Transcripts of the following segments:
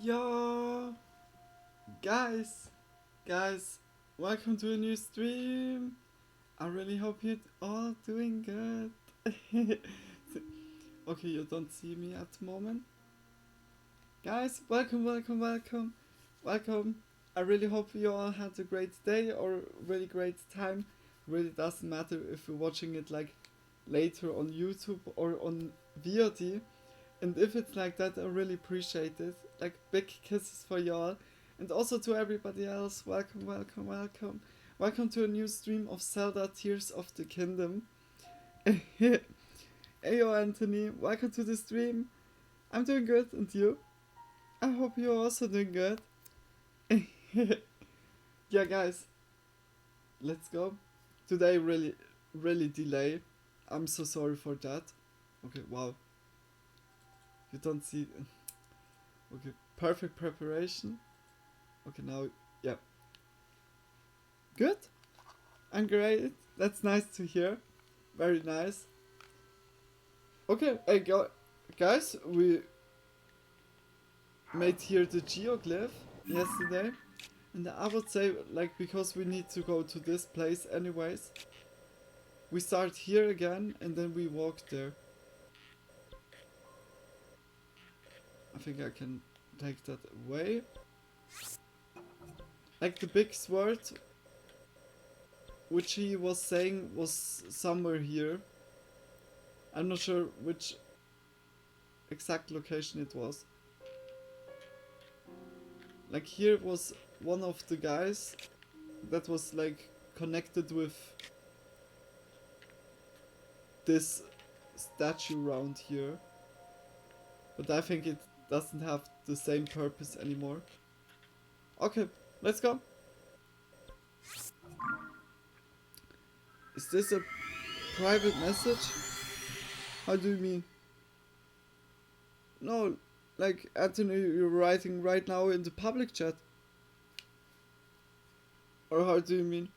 Yo, guys, welcome to a new stream. I really hope you're all doing good. Okay, you don't see me at the moment. Guys, welcome. I really hope you all had a great day or really great time. Really doesn't matter if you're watching it like later on YouTube or on VOD. And if it's like that, I really appreciate it. Like, big kisses for y'all. And also to everybody else, welcome. Welcome to a new stream of Zelda Tears of the Kingdom. Heyo Anthony, welcome to the stream. I'm doing good, and you? I hope you're also doing good. Yeah, guys, let's go. Today really delay. I'm so sorry for that. Okay, wow. You don't see. Okay, perfect preparation. Okay, now, yeah. Good? I'm great. That's nice to hear. Very nice. Okay, hey, guys, we made here the geoglyph yesterday. And I would say, like, because we need to go to this place anyways, we start here again and then we walk there. I think I can take that away. Like the big sword, which he was saying was somewhere here. I'm not sure which exact location it was. Like here was one of the guys that was like connected with this statue around here. But I think it doesn't have the same purpose anymore. Okay, let's go. Is this a private message? How do you mean? No, like Anthony, you're writing right now in the public chat. Or how do you mean?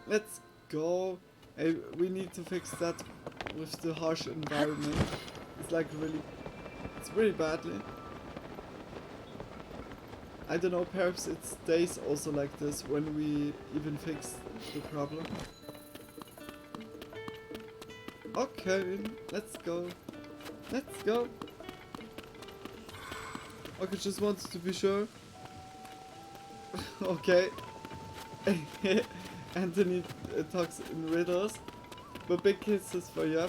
Let's go. Hey, we need to fix that with the harsh environment. It's like it's really badly. I don't know, perhaps it stays also like this when we even fix the problem. Okay, let's go. Okay, just wanted to be sure. Okay. Anthony talks in riddles, but big kisses for you.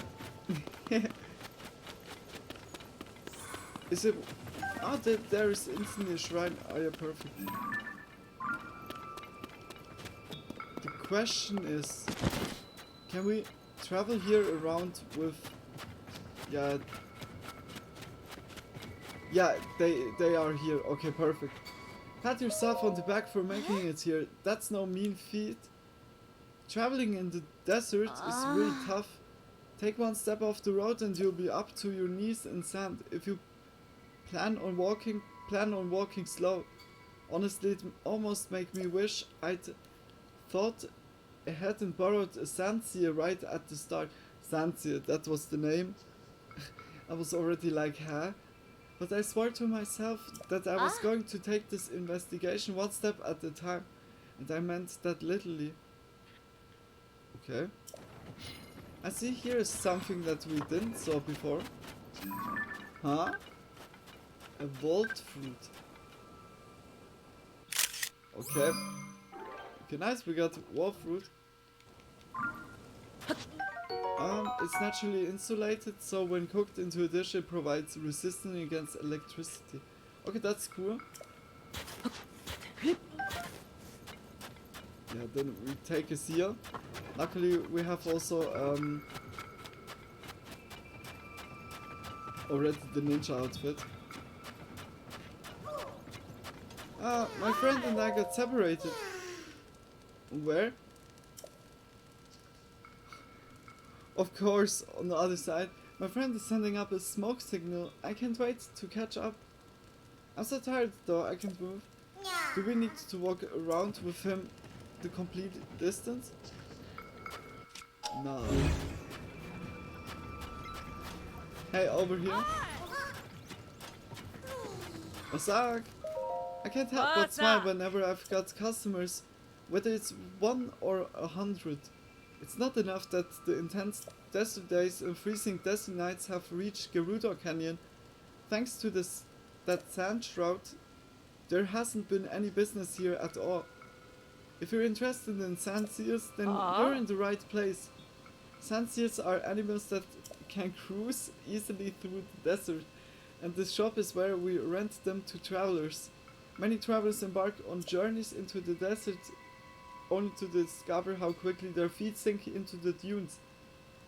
Is it? Oh, there is instantly a shrine. Oh yeah, perfect. The question is, can we travel here around with? Yeah. Yeah, they are here. Okay, perfect. Pat yourself on the back for making it here. That's no mean feat. Traveling in the desert is really tough. Take one step off the road and you'll be up to your knees in sand. If you plan on walking slow. Honestly, it almost make me wish I'd thought ahead and borrowed a sandseer right at the start. Sandseer, that was the name. I was already like, huh? But I swore to myself that I was going to take this investigation one step at a time. And I meant that literally. Okay. I see here is something that we didn't saw before. Huh? A vault fruit. Okay. Okay, nice, we got wall fruit. It's naturally insulated, so when cooked into a dish it provides resistance against electricity. Okay, that's cool. Yeah, then we take a seal. Luckily we have also already the ninja outfit. My friend and I got separated. Where? Of course, on the other side. My friend is sending up a smoke signal. I can't wait to catch up. I'm so tired though, I can't move. Do we need to walk around with him the complete distance? No. Hey, over here. Ozark! I can't help but smile whenever I've got customers, whether it's 1 or 100. It's not enough that the intense desert days and freezing desert nights have reached Gerudo Canyon. Thanks to that sand shroud, there hasn't been any business here at all. If you're interested in sand seals, then you're in the right place. Sand seals are animals that can cruise easily through the desert, and this shop is where we rent them to travelers. Many travelers embark on journeys into the desert only to discover how quickly their feet sink into the dunes.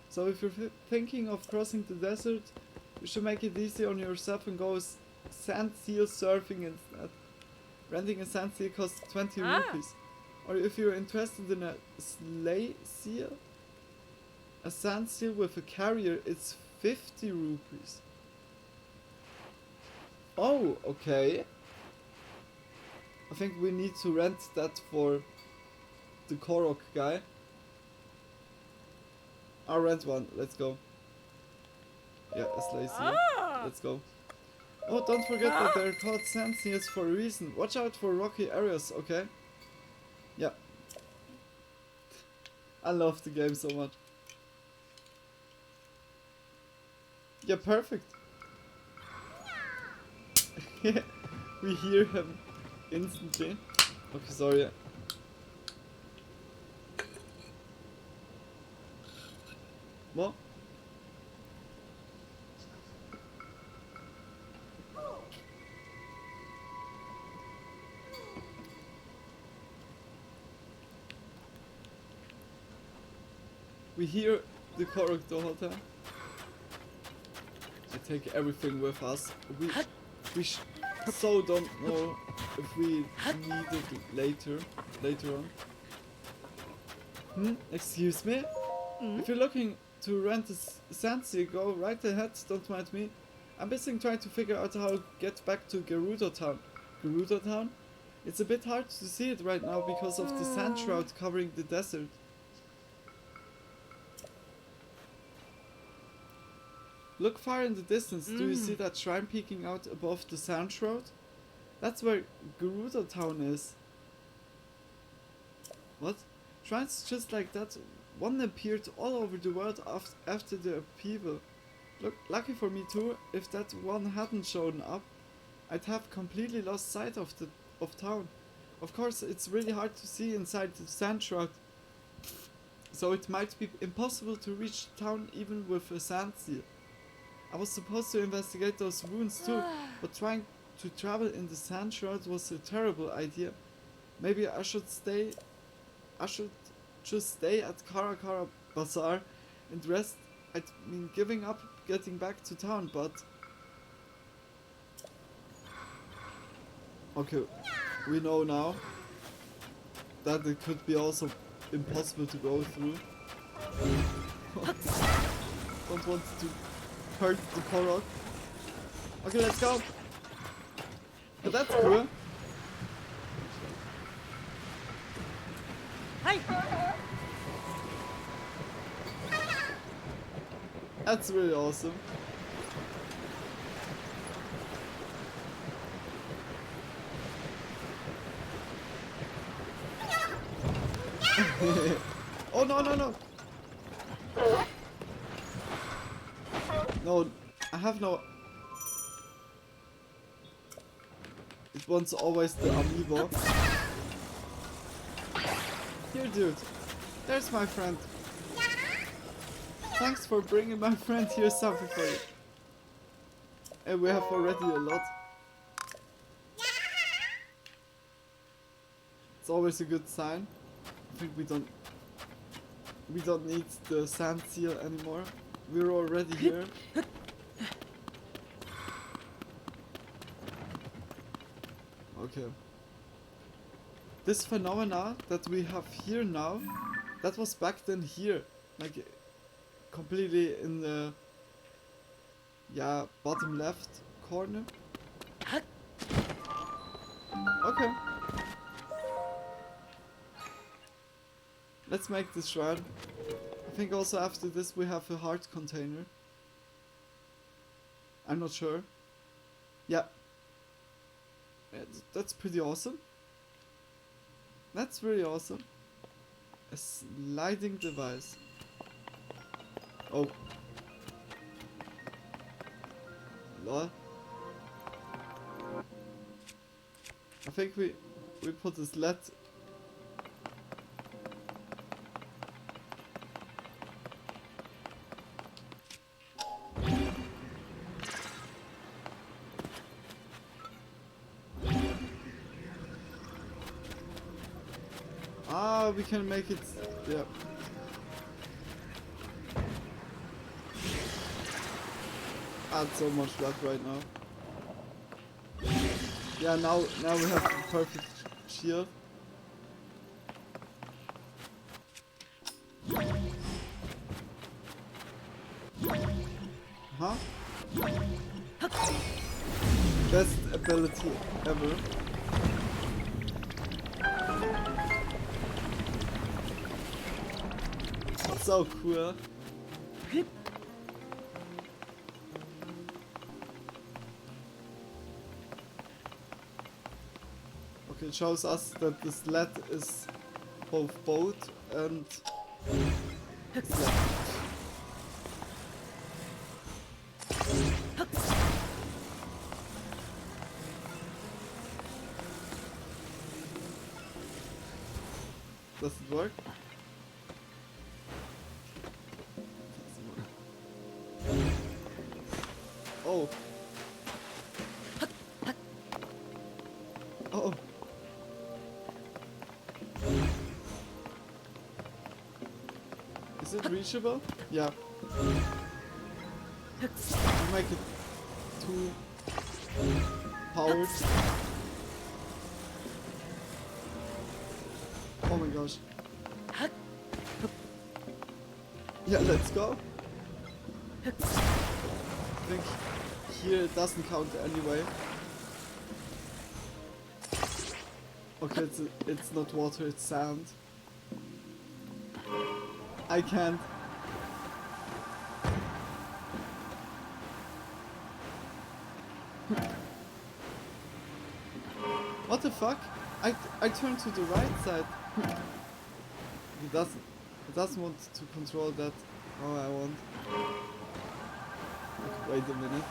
So if you're thinking of crossing the desert, you should make it easy on yourself and go sand seal surfing instead. Renting a sand seal costs 20 rupees. Or if you're interested in a sleigh seal, a sand seal with a carrier, it's 50 rupees. Oh, okay. I think we need to rent that for the Korok guy. I'll rent one, let's go. Yeah, a sleigh seal. Let's go. Oh, don't forget that they're called sand seals for a reason. Watch out for rocky areas, okay? Yeah. I love the game so much. Yeah, perfect. We hear him instantly. Okay, sorry. What? We hear the Korok the whole time. I take everything with us. We so don't know if we need it later on. Excuse me? If you're looking to rent a sand seal, go right ahead, don't mind me. I'm busy trying to figure out how to get back to Gerudo Town. Gerudo Town? It's a bit hard to see it right now because of the sand shroud covering the desert. Look far in the distance, do you see that shrine peeking out above the sand shroud? That's where Gerudo Town is. What? Shrines just like that, one appeared all over the world after the upheaval. Look, lucky for me too, if that one hadn't shown up, I'd have completely lost sight of town. Of course, it's really hard to see inside the sand shroud, so it might be impossible to reach town even with a sand seal. I was supposed to investigate those ruins too, but trying to travel in the sand shroud was a terrible idea. Maybe I should just stay at Karakara Bazaar and rest. I mean, giving up getting back to town, but... Okay, we know now that it could be also impossible to go through. Don't want to hurt the Korok. Okay, let's go. But that's cool. Hey. That's really awesome. Oh no no no! No, I have no... It wants always the amiibo. Here dude, there's my friend. Thanks for bringing my friend. Here's something for you. And we have already a lot. It's always a good sign. I think we don't need the sand seal anymore. We're already here. Okay. This phenomena that we have here now, that was back then here. Like, completely in the... yeah, bottom left corner. Okay. Let's make this shrine. I think also after this we have a heart container. I'm not sure. Yeah. That's pretty awesome. That's really awesome. A sliding device. Oh. Lol. I think we put this LED. Ah, we can make it. Yeah. Add so much blood right now. Yeah, now we have the perfect shield. Huh? Best ability ever. So cool. Okay, it shows us that this LED is both boat and sled. Does it work? Oh. Oh. Is it reachable? Yeah. You make it too powered. Oh my gosh. Yeah, let's go. I think here it doesn't count anyway. Okay, it's not water, it's sand. I can't. What the fuck? I turned to the right side. It doesn't want to control that how I want. Okay, wait a minute.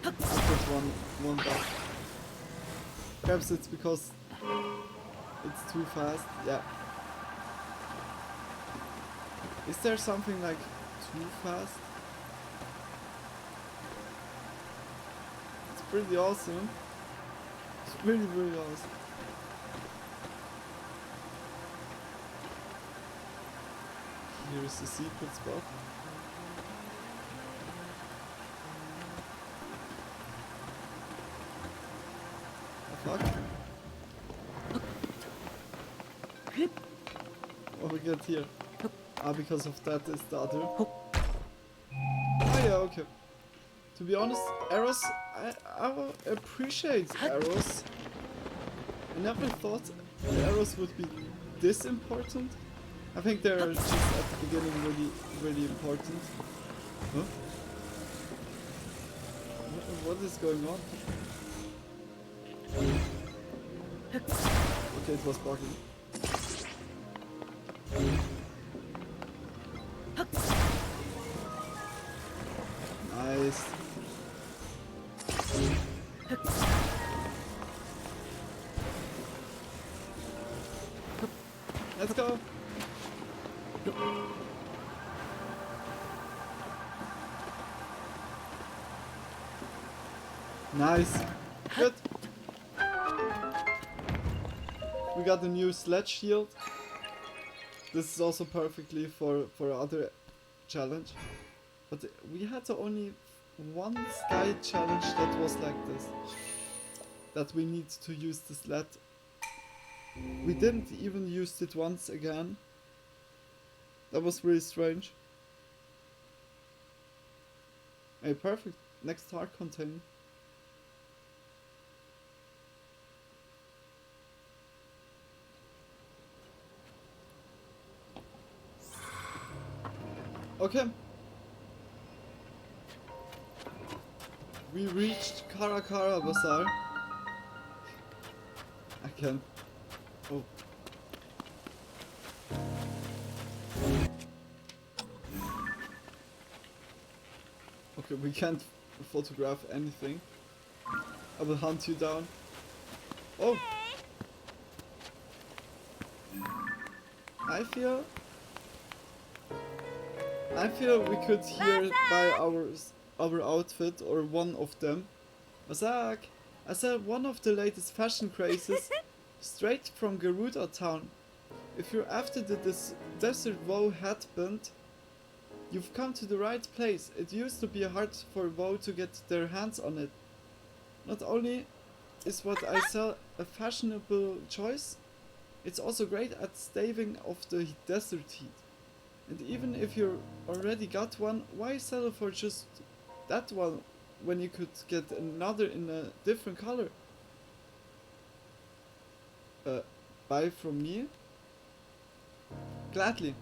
I put one back. Perhaps it's because it's too fast. Yeah. Is there something like too fast? It's pretty awesome. It's really, really awesome. Here is the secret spot. Oh, fuck. What we get here? Ah, because of that is the other. Oh yeah, okay. To be honest, arrows, I appreciate arrows. I never thought the arrows would be this important. I think they're just at the beginning really, really important. Huh? What is going on? Okay, it was barking. Nice. Let's go. Nice. Good. We got a new sledge shield. This is also perfectly for other challenge. But we had only one sky challenge that was like this. That we need to use the sled. We didn't even use it once again. That was really strange. Hey, perfect. Next heart container. Okay. We reached Karakara Bazaar. I can't. Oh. Okay, we can't photograph anything. I will hunt you down. Oh! I feel we could here buy our outfit or one of them. Mazak! I saw one of the latest fashion crazes straight from Garuda town. If you're after the desert WoW headband, you've come to the right place. It used to be hard for WoW to get their hands on it. Not only is what I sell a fashionable choice, it's also great at staving off the desert heat. And even if you already got one, why settle for just that one when you could get another in a different color? Buy from me? Gladly.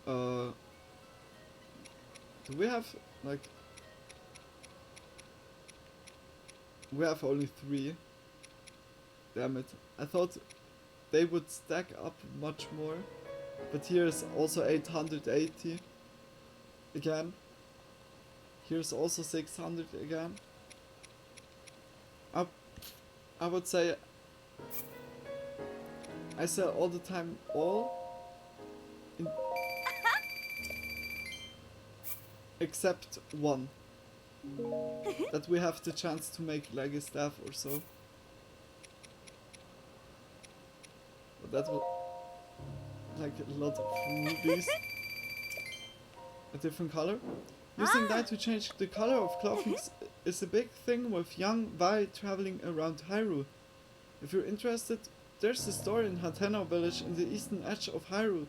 Do we have, like... We have only 3. Damn it. I thought they would stack up much more. But here's also 880. Again. Here's also 600 again. I would say I sell all the time except one. That we have the chance to make like a staff or so. But that was like a lot of rubies. A different color. Using that to change the color of clothing is a big thing with young Vi traveling around Hyrule. If you're interested, there's a store in Hateno village in the eastern edge of Hyrule,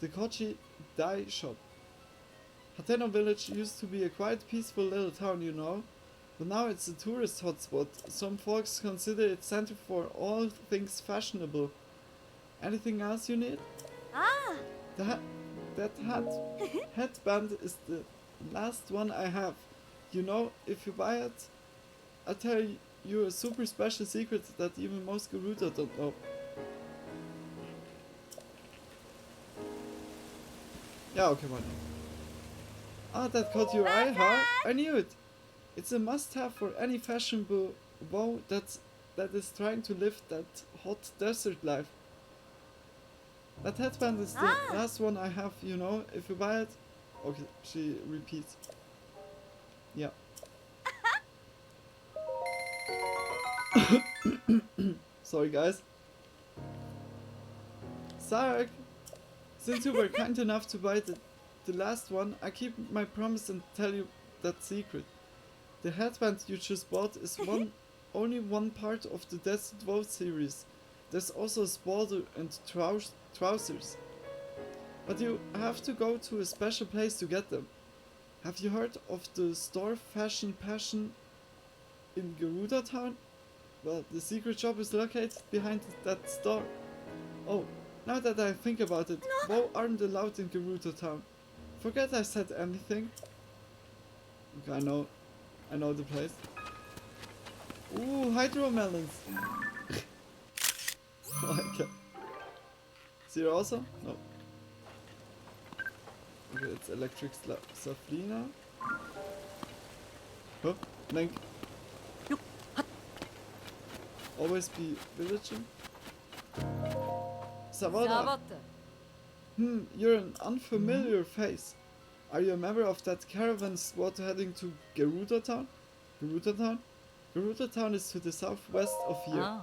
the Kochi Dye Shop. Hateno village used to be a quite peaceful little town, you know, but now it's a tourist hotspot. Some folks consider it center for all things fashionable. Anything else you need? That headband is the last one I have. You know, if you buy it, I'll tell you a super special secret that even most Garuda don't know. Yeah, okay, man. Ah, that caught your eye, huh? I knew it! It's a must-have for any fashionable WoW that is trying to live that hot desert life. That headband is the last one I have, you know, if you buy it... Okay, she repeats. Yeah. Sorry guys. Sark! Since you were kind enough to buy the last one, I keep my promise and tell you that secret. The headband you just bought is only one part of the Desert WoW series. There's also a sporter and trousers. But you have to go to a special place to get them. Have you heard of the store Fashion Passion in Garuda Town? Well, the secret shop is located behind that store. Oh, now that I think about it, WoW aren't allowed in Garuda Town. Forget I said anything. Okay, I know the place. Ooh, hydro melons. Okay. Is here also? No. Okay, it's electric Saflina. Huh? Link. Always be villaging. Savada. You're an unfamiliar face. Are you a member of that caravan squad heading to Garuda Town? Garuda Town? Garuda Town is to the southwest of here. Oh.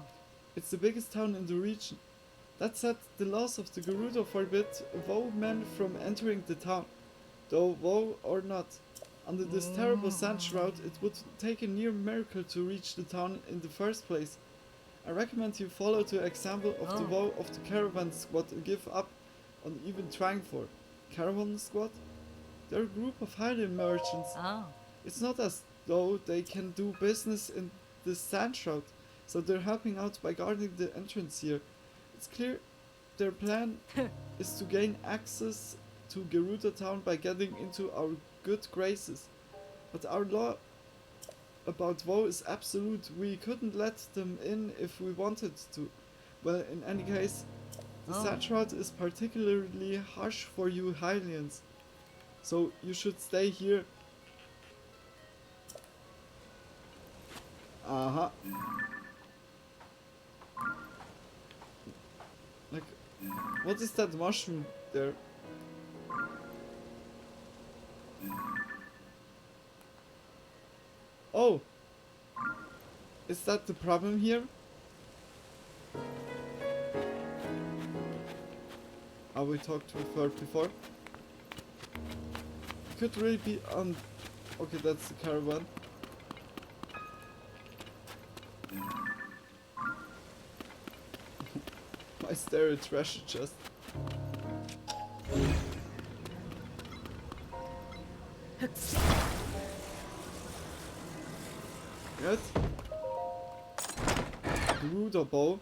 It's the biggest town in the region. That said, the laws of the Garuda forbid WoW men from entering the town. Though WoW or not, under this terrible sand shroud, it would take a near miracle to reach the town in the first place. I recommend you follow the example of the WoW of the caravan squad and give up on even trying for. Caravan squad? They're a group of hiding merchants. Oh. It's not as though they can do business in the sand shroud, so they're helping out by guarding the entrance here. It's clear their plan is to gain access to Gerudo town by getting into our good graces. But our law about Woe is absolute. We couldn't let them in if we wanted to. Well, in any case, the Satchot is particularly harsh for you Hylians. So you should stay here. Uh-huh. Like, what is that mushroom there? Oh! Is that the problem here? We talked to a third before. Could really be on... Okay, that's the caravan. My stereo treasure chest. Good. Gerudo bow.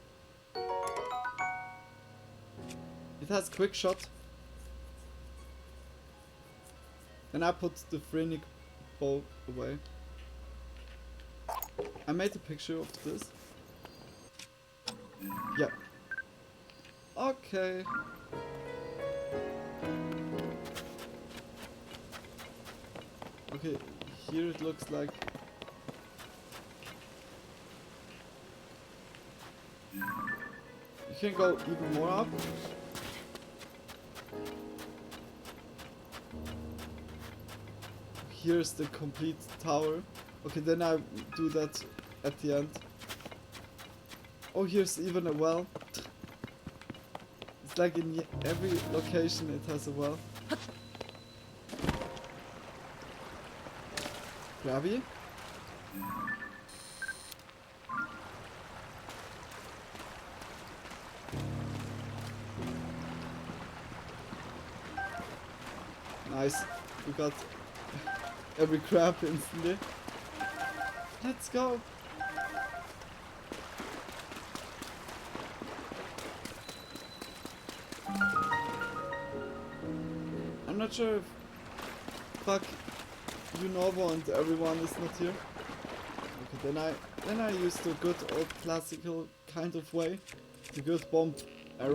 It has quick shot. Then I put the Phrenic bow away. I made a picture of this. Yeah. Okay. Okay, here it looks like... You can go even more up. Here's the complete tower. Okay, then I do that at the end. Oh, here's even a well. It's like in every location it has a well. Grabby? Nice. We got every crab instantly. Let's go. I'm not sure if fuck Unovo and everyone is not here. Okay, then I use the good old classical kind of way. The good bomb arrow.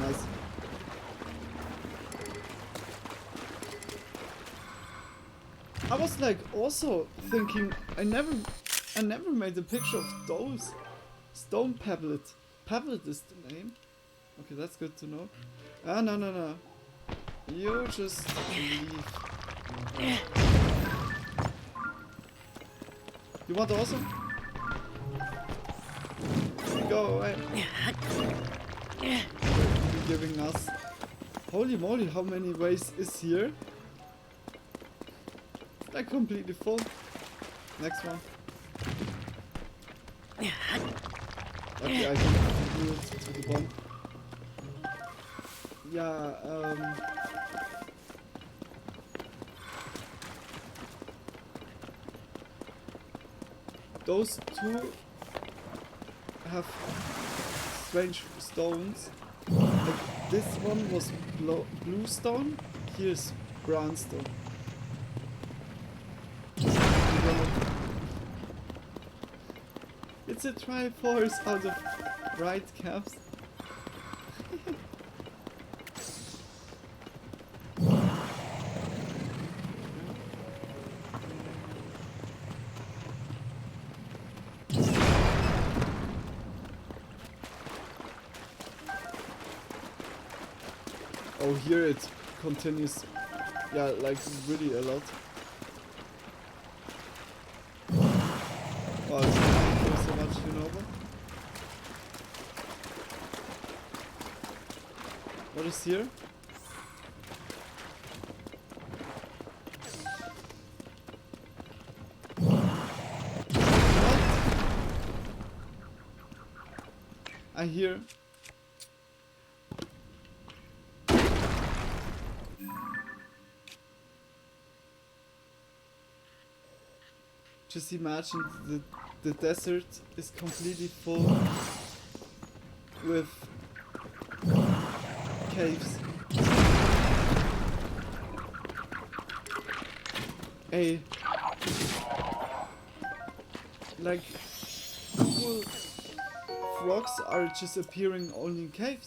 Nice. I was like also thinking I never made a picture of those. Stone Pebblet. Pebblet is the name. Okay, that's good to know. Ah, no. You just leave. You want also? Go away. You're giving us. Holy moly, how many ways is here? It's like completely full. Next one. Okay, I can do it to the bomb. Yeah, those two have strange stones. Like this one was blue stone, here's brown stone. It's a Triforce out of right caps. Oh, here it continues, yeah, like really a lot. Wow, it's so much, you know. What is here? What? I hear. Just imagine the desert is completely full with caves. A like cool frogs are just appearing only in caves.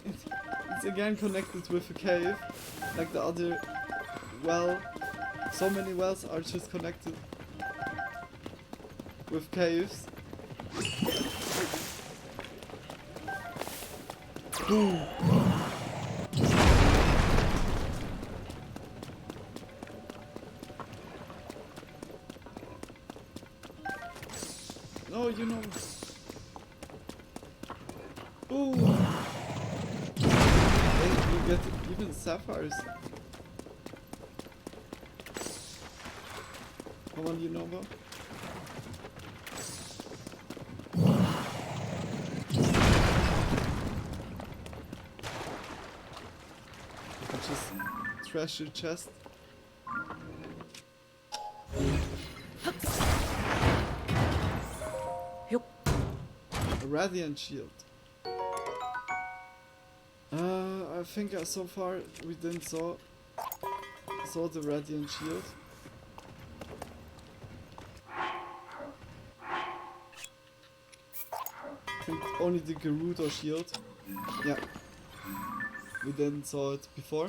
It's again connected with a cave, like the other well. So many wells are just connected with caves. Boom. No, you know. Ooh. And you get even sapphires. Come on, you know what? Just trash your chest. A radiant shield. I think so far we didn't saw the radiant shield. I think only the Gerudo shield. Yeah. We didn't saw it before.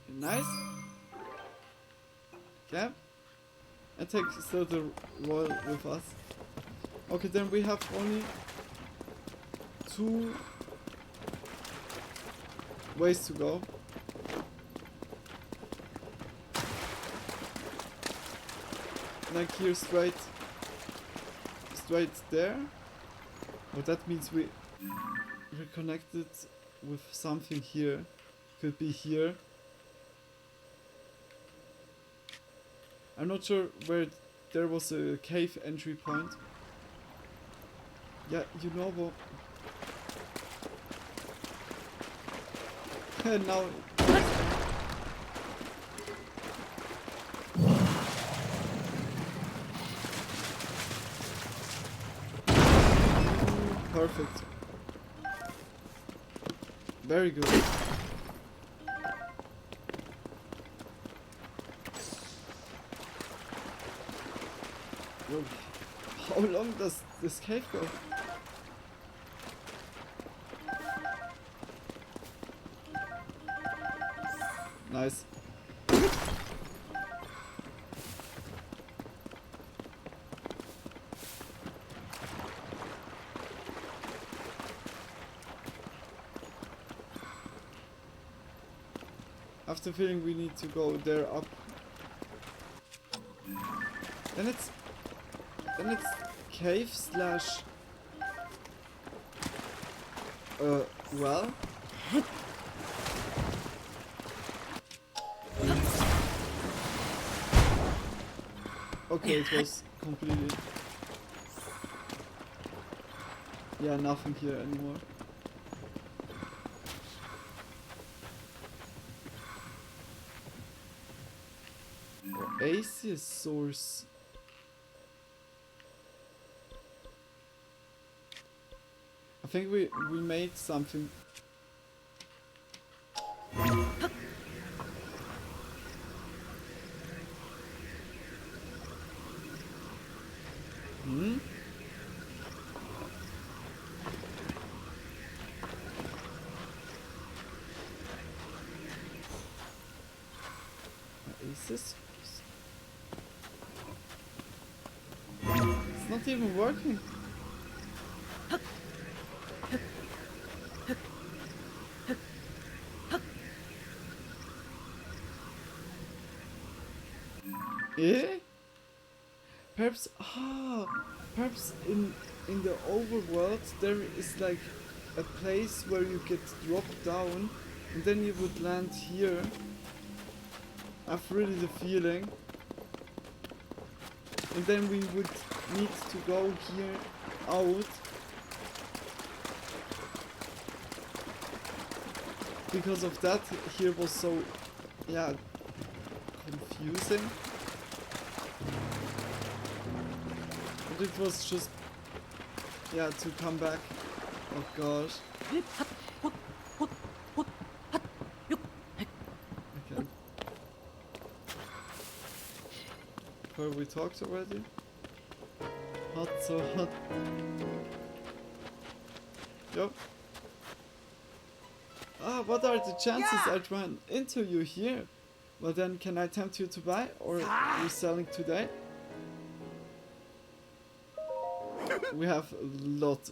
Nice. Yeah. And take still the royal with us. Okay, then we have only 2 ways to go. Like here straight there. But that means we're connected with something here. Could be here. I'm not sure where there was a cave entry point. Yeah, you know what? Now. Perfect. Very good. Whoa. How long does this cave go? Nice. I have the feeling we need to go there up. Then it's cave slash well. Okay, it was completely. Yeah, nothing here anymore. Oasis source. I think we made something. Hmm? Oasis? It's not even working. Eh? Perhaps in the overworld there is like a place where you get dropped down and then you would land here. I've really the feeling. And then we would need to go here out. Because of that here was so, yeah, confusing. But it was just Yeah, to come back. Oh gosh. Okay. Where we talked already? Hot, so hot. Yo. Ah, what are the chances I run into you here? Well then, can I tempt you to buy? Or are you selling today? We have a lot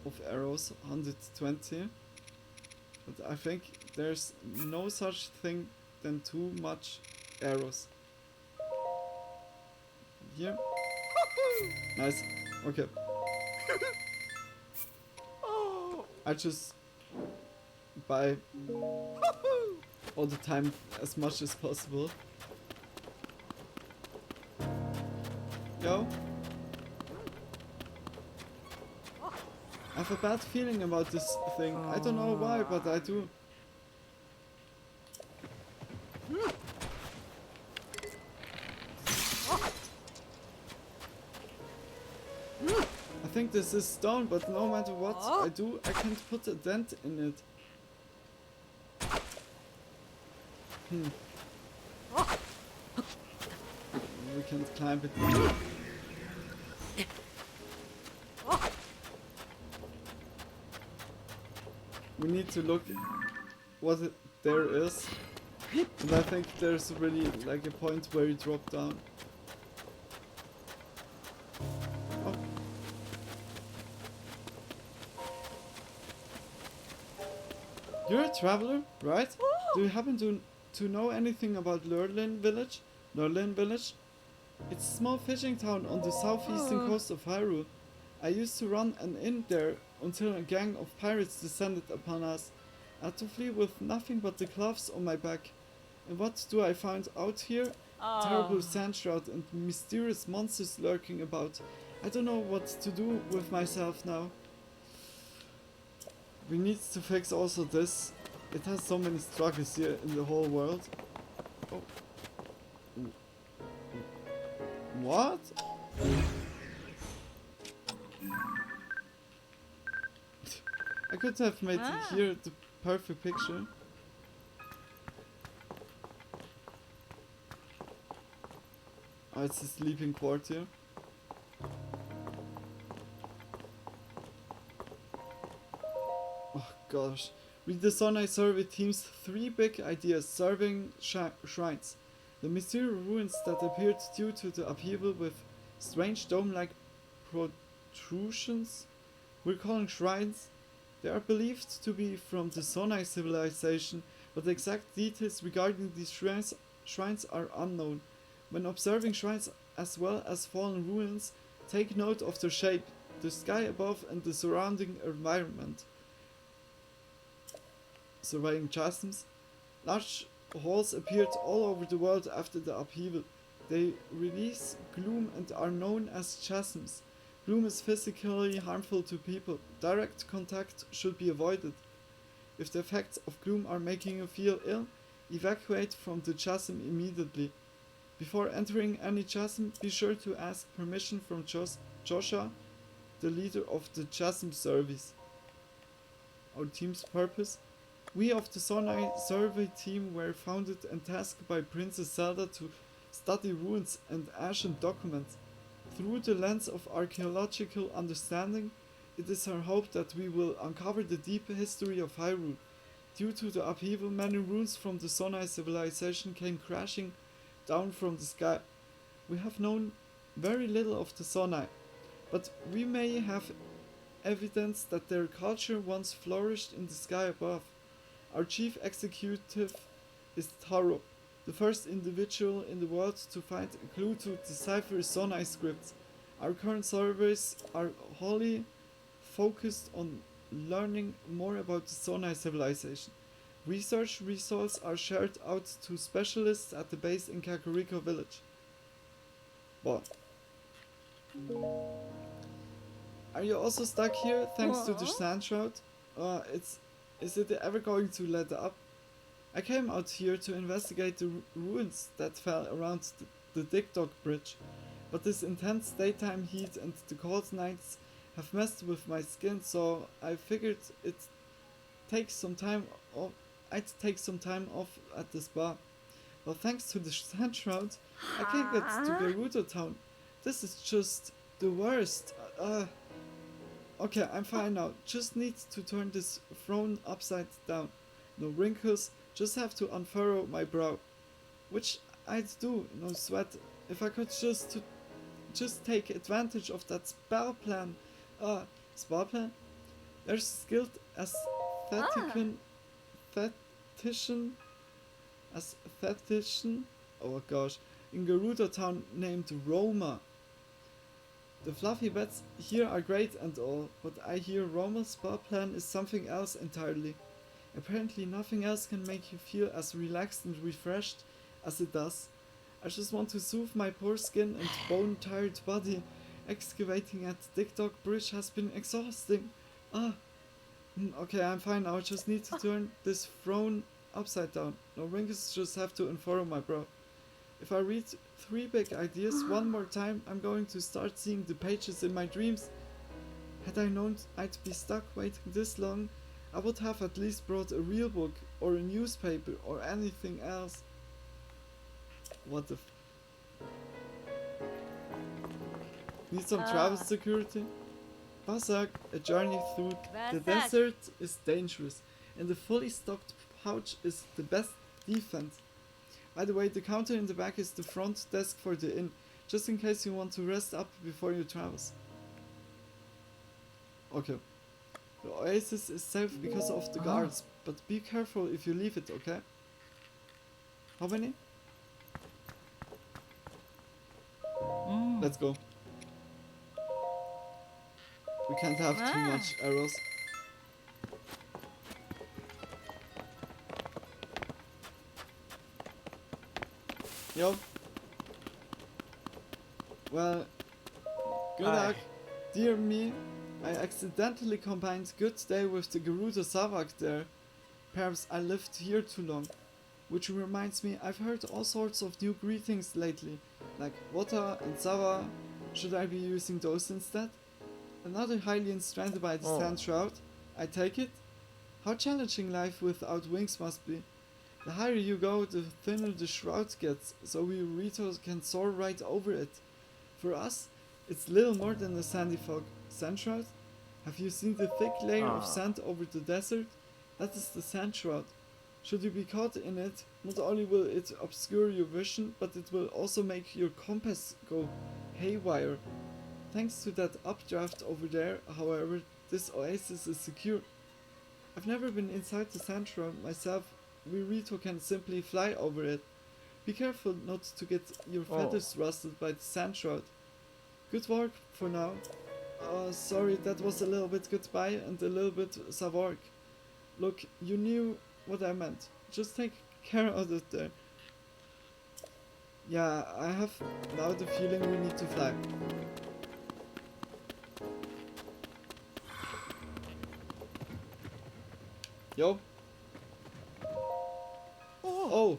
of arrows, 120. But I think there's no such thing than too much arrows. Here. Nice. Okay. I just buy all the time as much as possible. Yo. I have a bad feeling about this thing. I don't know why, but I do. I think this is stone, but no matter what I do, I can't put a dent in it. We can't climb it. We need to look what there is. And I think there's really like a point where you drop down. Oh. You're a traveler, right? Do you happen to know anything about Lurlin Village? Lurlin Village? It's a small fishing town on the southeastern coast of Hyrule. I used to run an inn there until a gang of pirates descended upon us. I had to flee with nothing but the gloves on my back. And what do I find out here? Terrible sand shroud and mysterious monsters lurking about. I don't know what to do with myself now. We need to fix also this. It has so many struggles here in the whole world. Oh. What? I could have made here the perfect picture. Oh, it's a sleeping quarter. Oh gosh. Read the Sonai survey team's 3 big ideas serving shrines. The mysterious ruins that appeared due to the upheaval with strange dome-like protrusions we're calling shrines. They are believed to be from the Sonai civilization, but the exact details regarding these shrines are unknown. When observing shrines as well as fallen ruins, take note of their shape, the sky above and the surrounding environment. Surveying chasms. Large holes appeared all over the world after the upheaval. They release gloom and are known as chasms. Gloom is physically harmful to people. Direct contact should be avoided. If the effects of gloom are making you feel ill, evacuate from the chasm immediately. Before entering any chasm, be sure to ask permission from Joshua, the leader of the chasm service. Our team's purpose? We of the Sonai survey team were founded and tasked by Princess Zelda to study ruins and ancient documents. Through the lens of archaeological understanding, it is our hope that we will uncover the deep history of Hyrule. Due to the upheaval, many ruins from the Sonai civilization came crashing down from the sky. We have known very little of the Sonai, but we may have evidence that their culture once flourished in the sky above. Our chief executive is Taro, the first individual in the world to find a clue to decipher Sonai scripts. Our current surveys are wholly focused on learning more about the Sonai civilization. Research results are shared out to specialists at the base in Kakariko village. What? Are you also stuck here thanks to the sand shroud? Is it ever going to let up? I came out here to investigate the ruins that fell around the Dig Dog Bridge, but this intense daytime heat and the cold nights have messed with my skin, so I figured takes some time off. I'd take some time off at the spa. Well, thanks to the sand shroud, I can't get to Gerudo Town. This is just the worst. Okay, I'm fine now. Just need to turn this throne upside down. No wrinkles, just have to unfurrow my brow. Which I'd do, no sweat. If I could just take advantage of that spell plan. Spell plan? There's a skilled aesthetician, aesthetician, oh gosh, in Gerudo Town named Roma. The fluffy beds here are great and all, but I hear Roma's spa plan is something else entirely. Apparently nothing else can make you feel as relaxed and refreshed as it does. I just want to soothe my poor skin and bone-tired body. Excavating at Dick Dog Bridge has been exhausting. Okay, I'm fine now. I just need to turn this throne upside down. No wrinkles, just have to unfurrow my brow. If I read 3 big ideas one more time, I'm going to start seeing the pages in my dreams. Had I known I'd be stuck waiting this long, I would have at least brought a real book, or a newspaper, or anything else. What the Need some travel security? Basak, a journey through the desert is dangerous, and a fully stocked pouch is the best defense. By the way, the counter in the back is the front desk for the inn, just in case you want to rest up before your travels. Okay. The oasis is safe because of the guards, but be careful if you leave it, okay? How many? Let's go. We can't have too much arrows. Yo. Well, good luck. Dear me, I accidentally combined good day with the Gerudo Savak there. Perhaps I lived here too long. Which reminds me, I've heard all sorts of new greetings lately, like Wota and Sava. Should I be using those instead? Another Hylian stranded by the sand shroud. I take it? How challenging life without wings must be. The higher you go, the thinner the shroud gets, so we Ritos can soar right over it. For us, it's little more than a sandy fog. Sand shroud? Have you seen the thick layer of sand over the desert? That is the sand shroud. Should you be caught in it, not only will it obscure your vision, but it will also make your compass go haywire. Thanks to that updraft over there, however, this oasis is secure. I've never been inside the sand shroud myself. We Rito can simply fly over it. Be careful not to get your feathers rusted by the sand shroud. Good work for now. Sorry, that was a little bit goodbye and a little bit Savork. Look, you knew what I meant. Just take care of it there. Yeah, I have now the feeling we need to fly. Yo. Oh,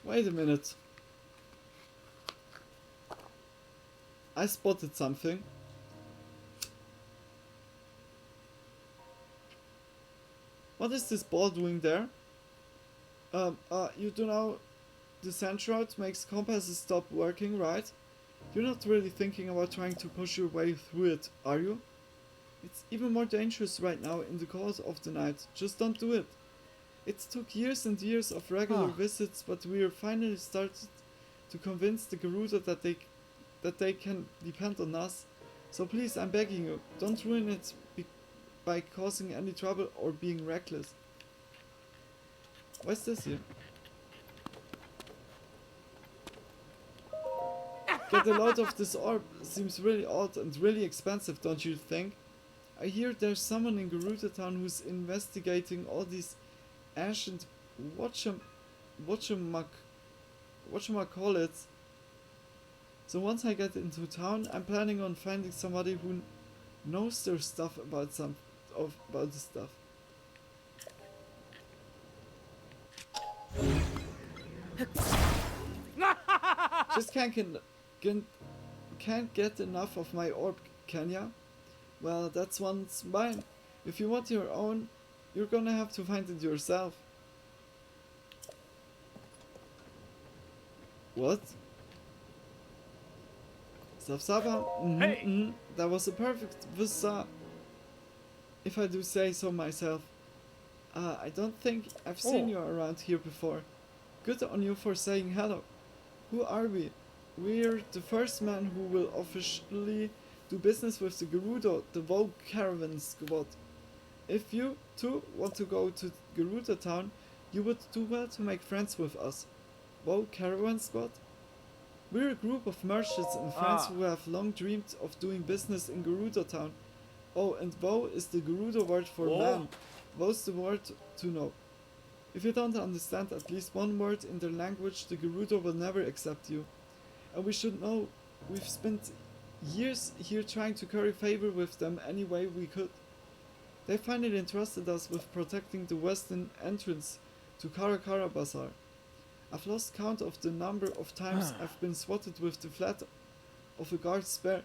wait a minute. I spotted something. What is this ball doing there? You do know the sand shroud makes compasses stop working, right? You're not really thinking about trying to push your way through it, are you? It's even more dangerous right now in the cold of the night. Just don't do it. It took years and years of regular visits, but we are finally started to convince the Gerudo that they can depend on us. So please, I'm begging you, don't ruin it by causing any trouble or being reckless. What's this here? Get a load of this orb. Seems really odd and really expensive, don't you think? I hear there's someone in Gerudo Town who's investigating all these ancient whatchamacallits. So once I get into town, I'm planning on finding somebody who knows their stuff about this stuff. Just can't get enough of my orb, can ya? Well, that's one's mine. If you want your own, you're gonna have to find it yourself. What? Safsaba? Hey! That was a perfect visa, if I do say so myself. I don't think I've seen you around here before. Good on you for saying hello. Who are we? We're the first man who will officially do business with the Gerudo, the Vogue Caravan Squad. If you, too, want to go to Gerudo Town, you would do well to make friends with us. Vogue Caravan Squad? We're a group of merchants and friends who have long dreamed of doing business in Gerudo Town. Oh, and Voe is the Gerudo word for man. Voe's the word to know. If you don't understand at least one word in their language, the Gerudo will never accept you. And we should know, we've spent years here trying to curry favor with them any way we could. They finally entrusted us with protecting the western entrance to Karakara Bazaar. I've lost count of the number of times I've been swatted with the flat of a guard's spear.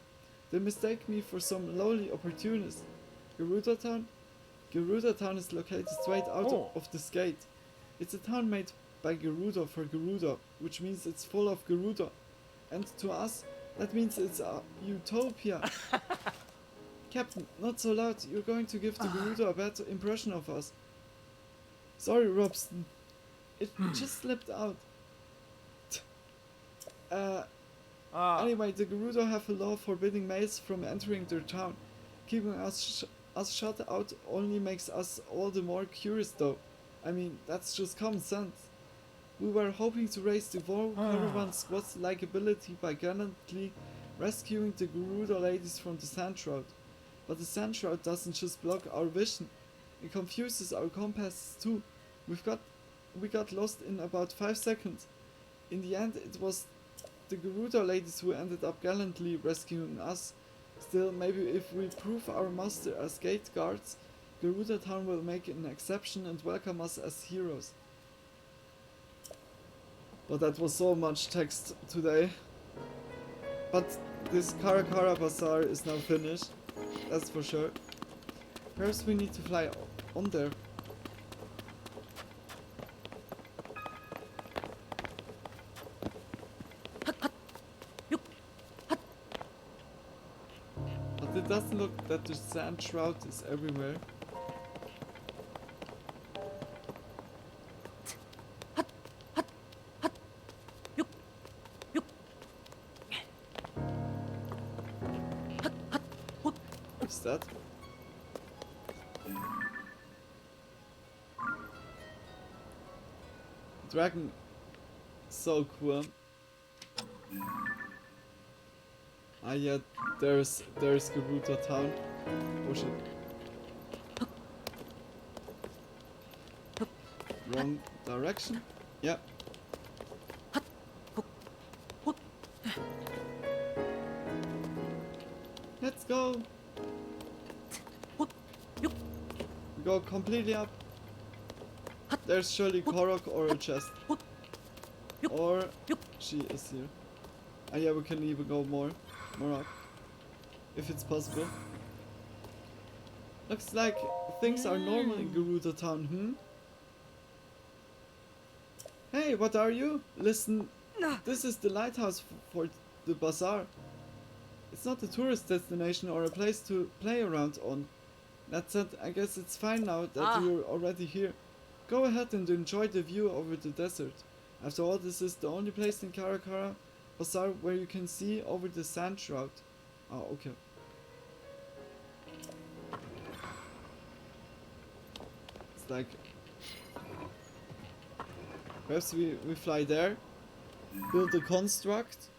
They mistake me for some lowly opportunist. Gerudo Town? Gerudo Town is located straight out of this gate. It's a town made by Gerudo for Gerudo, which means it's full of Gerudo. And to us, that means it's a utopia. Captain, not so loud, you're going to give the Gerudo a bad impression of us. Sorry, Robson. It just slipped out. Anyway, the Gerudo have a law forbidding males from entering their town. Keeping us shut out only makes us all the more curious though. I mean, that's just common sense. We were hoping to raise the Vogue Caravan Squad's likability by gallantly rescuing the Gerudo ladies from the Sand Shroud. But the Sand Shroud doesn't just block our vision, it confuses our compasses too. We got lost in about 5 seconds. In the end, it was the Gerudo ladies who ended up gallantly rescuing us. Still, maybe if we prove our master as gate guards, Gerudo Town will make an exception and welcome us as heroes. But that was so much text today. But this Karakara Bazaar is now finished, that's for sure. Perhaps we need to fly on there. But it doesn't look that the Sand Shroud is everywhere. What's that? Dragon, so cool. Ah yeah, there's Gerudo Town. Oh shit. Wrong direction? Yeah. Let's go! We go completely up. There's surely Korok or a chest. Or she is here. Ah yeah, we can even go more up. If it's possible. Looks like things are normal in Gerudo Town, Hey, what are you? Listen, this is the lighthouse for the bazaar. It's not a tourist destination or a place to play around on. That said, I guess it's fine now that you're already here. Go ahead and enjoy the view over the desert. After all, this is the only place in Karakara Bazaar where you can see over the Sand Shroud. Oh, okay. It's like... Perhaps we fly there, build a construct,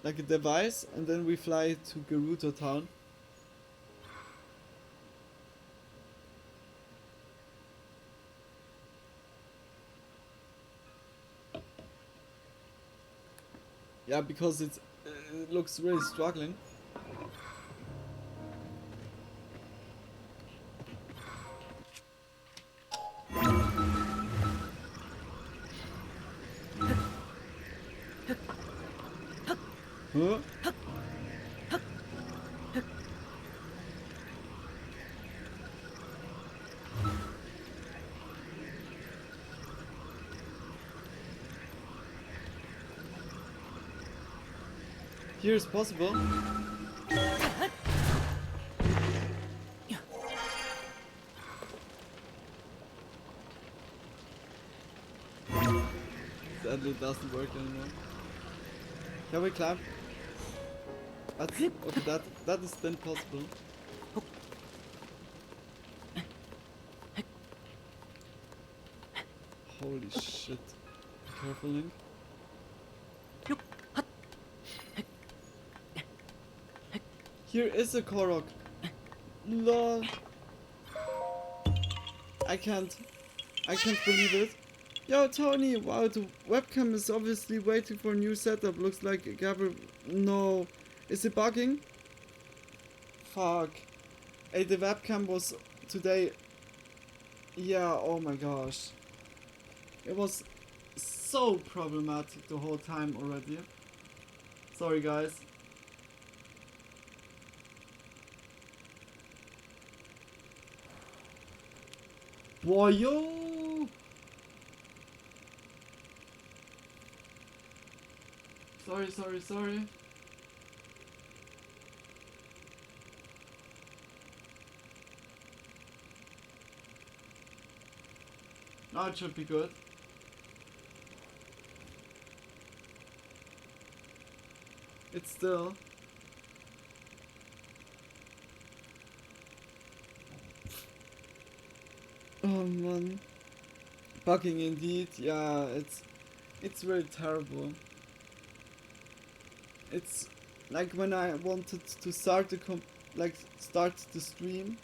like a device, and then we fly to Gerudo Town. Yeah, because it looks really struggling. Huh? Here is possible. Sadly, it doesn't work anymore. Can we climb? That's okay. That is then possible. Holy shit! Be careful, Link. Here is a Korok. Lol. I can't believe it. Yo, Tony, wow, the webcam is obviously waiting for a new setup. Looks like Gabriel. No. Is it bugging? Fuck. Hey, the webcam was today. Yeah, oh my gosh. It was so problematic the whole time already. Sorry, guys. Boy, yo! Sorry. Now it should be good. It's still. Oh man. Bugging indeed, yeah, it's really terrible. It's like when I wanted to start start the stream,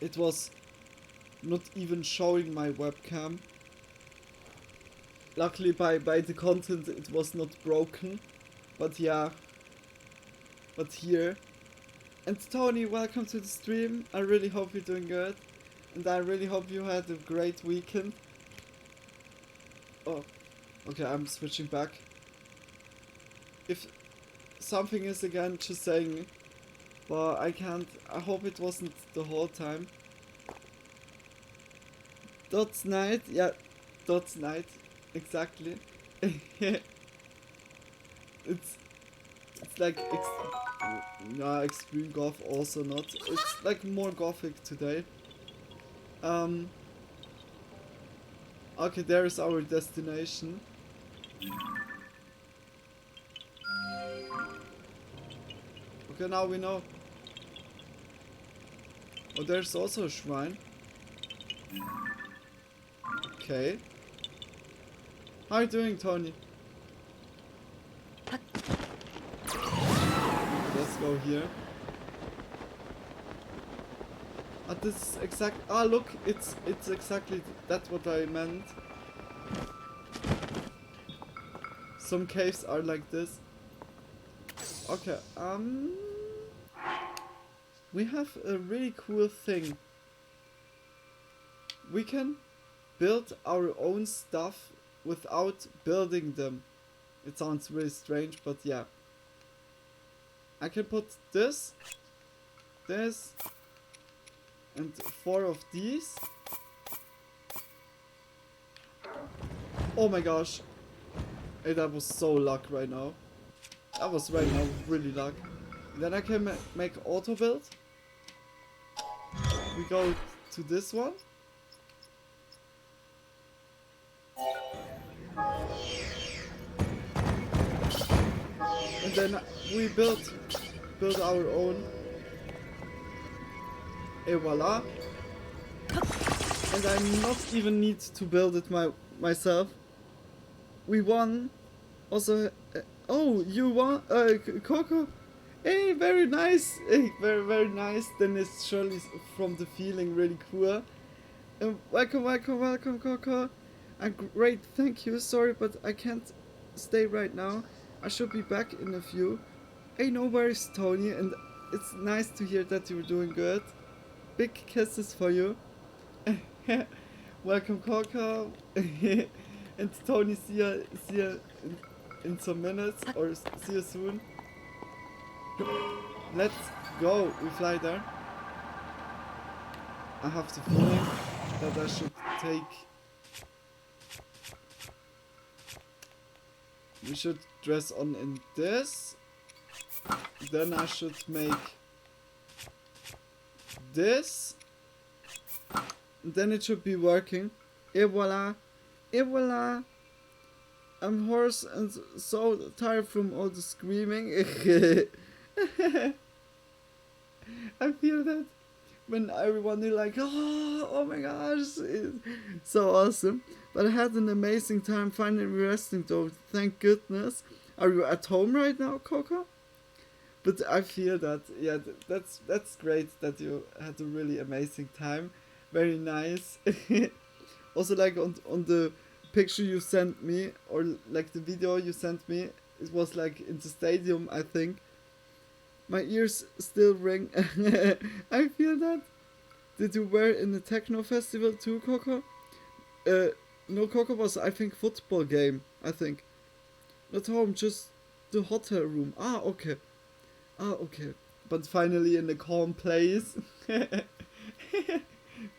it was not even showing my webcam. Luckily by the content it was not broken, but yeah. But here. And Tony, welcome to the stream. I really hope you're doing good. And I really hope you had a great weekend. Oh, okay, I'm switching back. If something is again just saying, well, I can't. I hope it wasn't the whole time. Dot's night, yeah, Dot's night, exactly. it's like no, extreme goth also not. It's like more gothic today. Okay, there is our destination. Okay, now we know. Oh, there's also a shrine. Okay. How are you doing, Tony? Let's go here. This is exact. Ah, look, it's exactly that's what I meant. Some caves are like this. Okay, we have a really cool thing. We can build our own stuff without building them. It sounds really strange, but yeah. I can put this, and 4 of these. Oh my gosh. Hey, that was so luck right now. That was right now really luck. Then I can make auto build. We go to this one. And then we build our own. Et voila. And I not even need to build it myself. We won. Also, oh, you won, Coco. Hey, very nice. Hey, very nice. Then it's surely from the feeling really cool. Welcome, Coco. Great, thank you. Sorry, but I can't stay right now. I should be back in a few. Hey, no worries, Tony. And it's nice to hear that you're doing good. Big kisses for you. Welcome, Coco. And Tony, see ya in some minutes, or see you soon. Let's go. We fly there. I have the feeling that I should take. We should dress on in this. Then I should make this. Then it should be working. Et voila. Et voila. I'm hoarse and so tired from all the screaming. I feel that when everyone is like, oh my gosh, it's so awesome. But I had an amazing time finally resting though, thank goodness. Are you at home right now, Coco? But I feel that, yeah, that's great that you had a really amazing time. Very nice. Also, like on the picture you sent me, or like the video you sent me, it was like in the stadium, I think. My ears still ring. I feel that. Did you wear in the techno festival too, Coco? No, Coco was, I think, football game, I think. Not home, just the hotel room. Ah, okay. But finally in a calm place.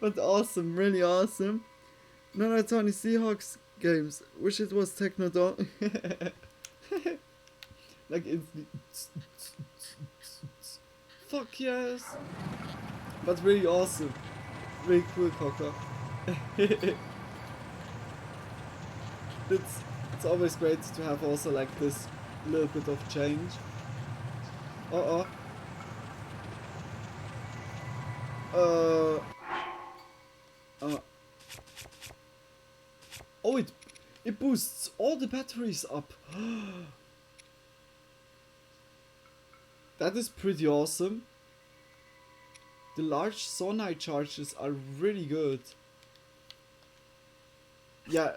But awesome, really awesome. No, Tony Seahawks games. Wish it was techno though. Like instantly. Fuck yes. But really awesome. Really cool, Coco. It's always great to have also like this little bit of change. Oh, it boosts all the batteries up. That is pretty awesome. The large Sonai charges are really good. Yeah,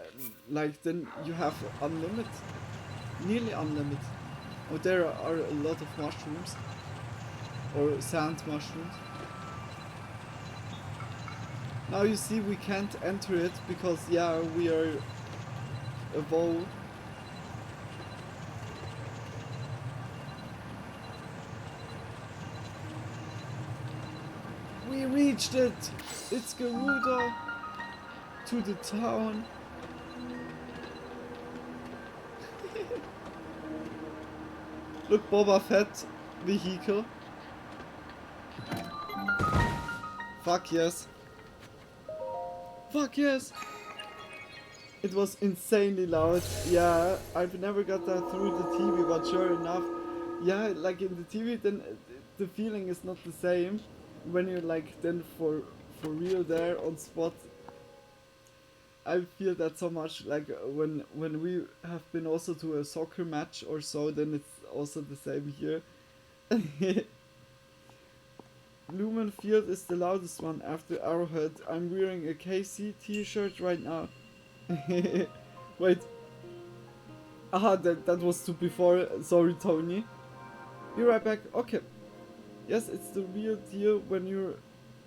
like then you have unlimited, nearly unlimited. Oh, there are a lot of mushrooms. Or sand mushrooms. Now you see we can't enter it because, yeah, we are above. We reached it! It's Garuda to the town. Look, Boba Fett vehicle. Fuck yes. Fuck yes! It was insanely loud. Yeah, I've never got that through the TV, but sure enough. Yeah, like in the TV, then the feeling is not the same. When you're like then for real there on spot. I feel that so much, like when we have been also to a soccer match or so, then it's also the same here. Lumen Field is the loudest one after Arrowhead. I'm wearing a KC t-shirt right now. Wait. Aha, that was to before. Sorry, Tony. Be right back. Okay. Yes, it's the real deal when you're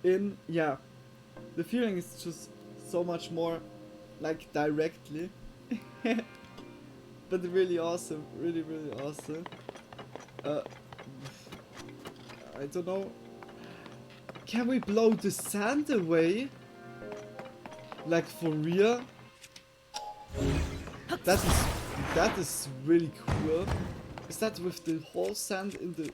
in. Yeah. The feeling is just so much more like directly. But really awesome. Really, really awesome. I don't know. Can we blow the sand away? Like for real? That is really cool. Is that with the whole sand in the...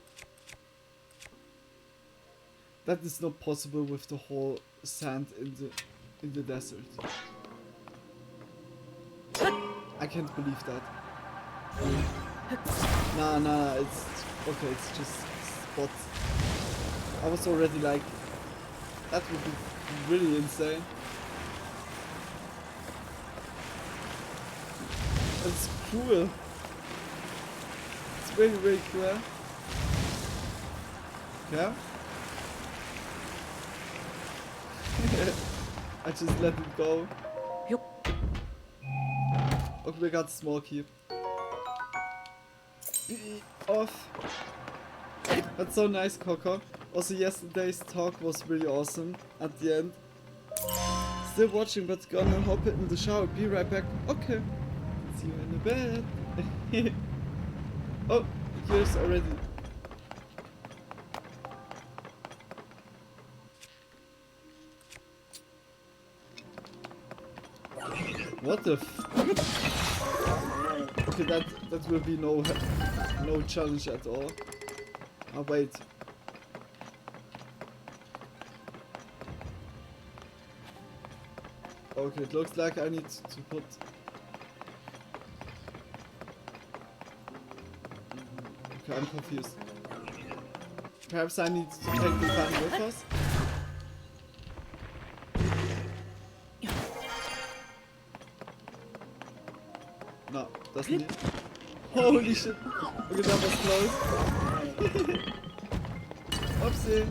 That is not possible with the whole sand in the desert. I can't believe that. Nah, it's okay, it's just spots. I was already like, that would be really insane. It's cool. It's very, very cool. Yeah? I just let it go. Okay, we got small key. Off. That's so nice, Coco. Also, yesterday's talk was really awesome at the end. Still watching, but gonna hop it in the shower. Be right back. Okay. See you in the bed. Oh, here's already. What the f... Okay, that will be no challenge at all. Oh wait. Okay, it looks like I need to put... Okay, I'm confused. Perhaps I need to take the fan with us? No, doesn't need. Holy shit! Okay, that was close. Oopsie!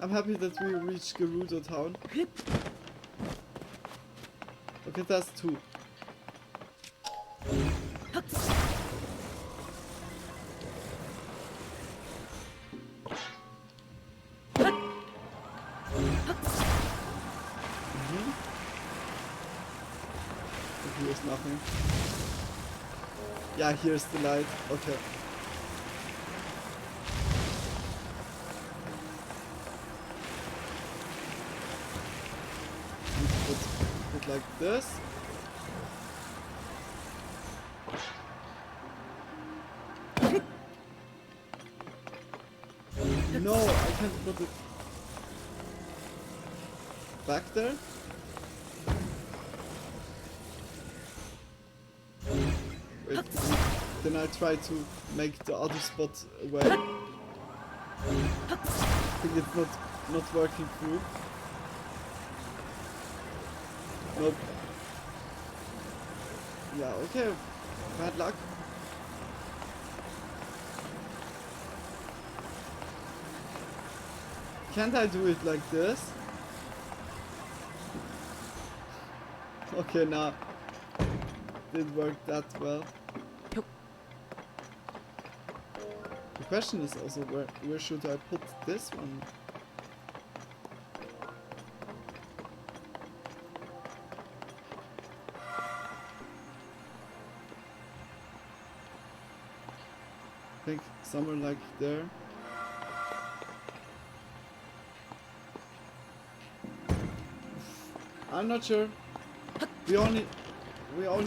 I'm happy that we reached Gerudo town. Okay, that's 2. Here's nothing. Yeah, here's the light. Okay. Put like this. No, I can't put it back there. Wait, then I try to make the other spot away. I think it's not working through. Nope. Yeah, okay. Bad luck. Can't I do it like this? Okay, now didn't work that well. The question is also where should I put this one? I think somewhere like there. I'm not sure. We only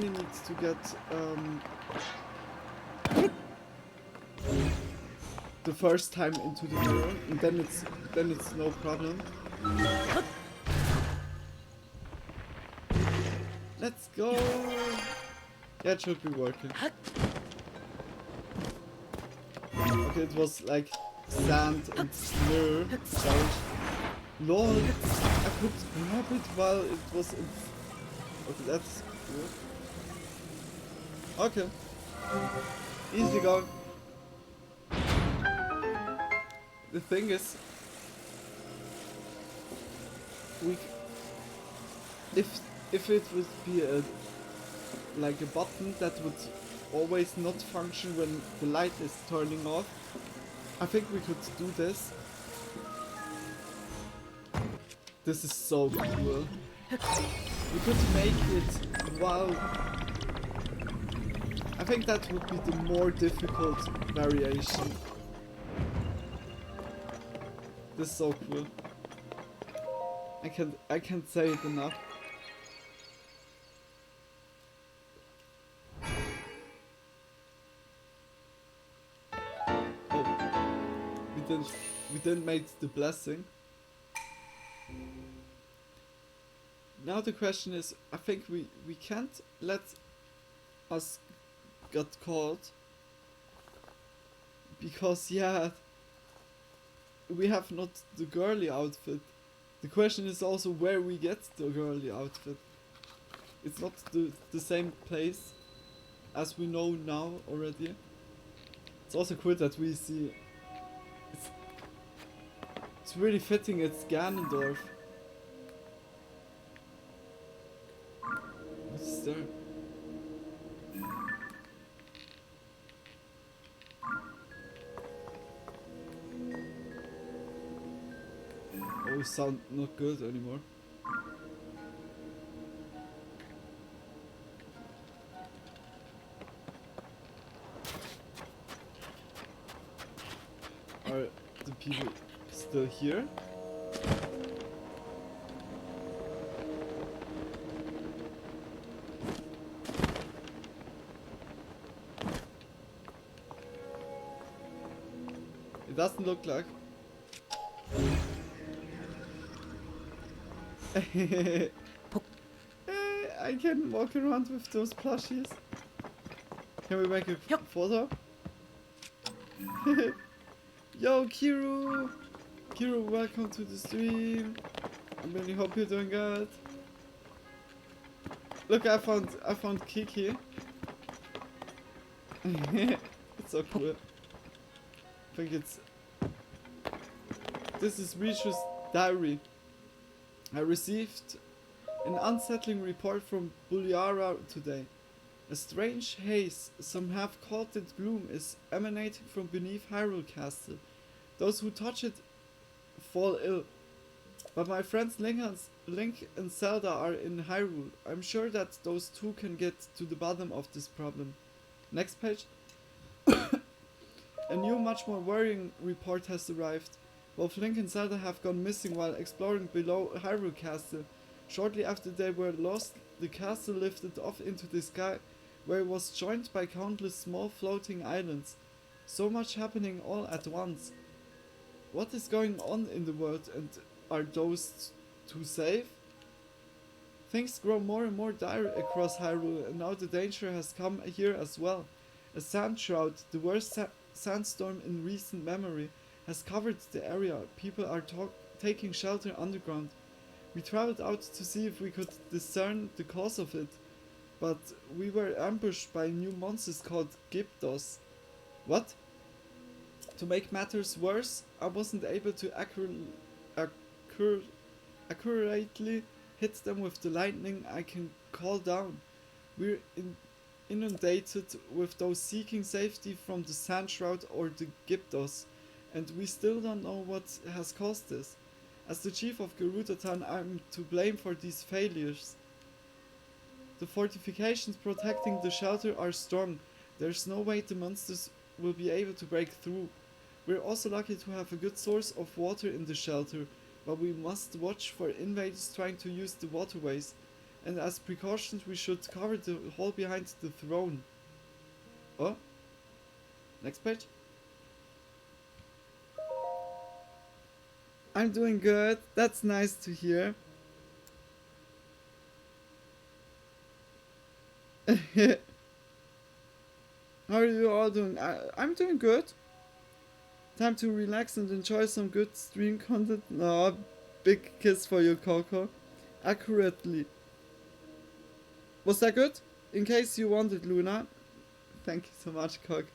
need to get the first time into the mirror, and then it's no problem. Let's go. Yeah, it should be working. Okay, it was like sand and snow challenge. Lol, I could grab it while it was in... Okay, that's good. Okay. Easy go. The thing is, if it would be like a button that would always not function when the light is turning off, I think we could do this. This is so cool. We could make it while... I think that would be the more difficult variation. This is so cool. I can't say it enough. Oh, we didn't make the blessing. Now the question is, I think we can't let us get caught, because yeah, we have not the girly outfit. The question is also where we get the girly outfit. It's not the same place as we know now already. It's also cool that we see it's really fitting, it's Ganondorf. What's there? Oh, sound not good anymore. Are the people still here? doesn't look like. I can walk around with those plushies. Can we make a photo? Yo, Kiru! Kiru, welcome to the stream. I really hope you're doing good. Look, I found Kiki. It's so cool. I think this is Rishu's diary. I received an unsettling report from Buliara today. A strange haze, some half-coated gloom, is emanating from beneath Hyrule Castle. Those who touch it fall ill. But my friends Link and Zelda are in Hyrule. I'm sure that those two can get to the bottom of this problem. Next page. A new, much more worrying report has arrived. Both Link and Zelda have gone missing while exploring below Hyrule Castle. Shortly after they were lost, the castle lifted off into the sky, where it was joined by countless small floating islands. So much happening all at once. What is going on in the world, and are those two safe? Things grow more and more dire across Hyrule, and now the danger has come here as well. A sand shroud, the worst sandstorm in recent memory, has covered the area. People are taking shelter underground. We traveled out to see if we could discern the cause of it, but we were ambushed by new monsters called Gyptos. What? To make matters worse, I wasn't able to accurately hit them with the lightning I can call down. We're inundated with those seeking safety from the Sand Shroud or the Gyptos, and we still don't know what has caused this. As the chief of Gerudo-tan, I'm to blame for these failures. The fortifications protecting the shelter are strong. There's no way the monsters will be able to break through. We're also lucky to have a good source of water in the shelter, but we must watch for invaders trying to use the waterways, and as precautions we should cover the hall behind the throne. Oh? Next page. I'm doing good. That's nice to hear. How are you all doing? I'm doing good. Time to relax and enjoy some good stream content. No, big kiss for you, Coco. Accurately. Was that good? In case you wanted, Luna. Thank you so much, Coco.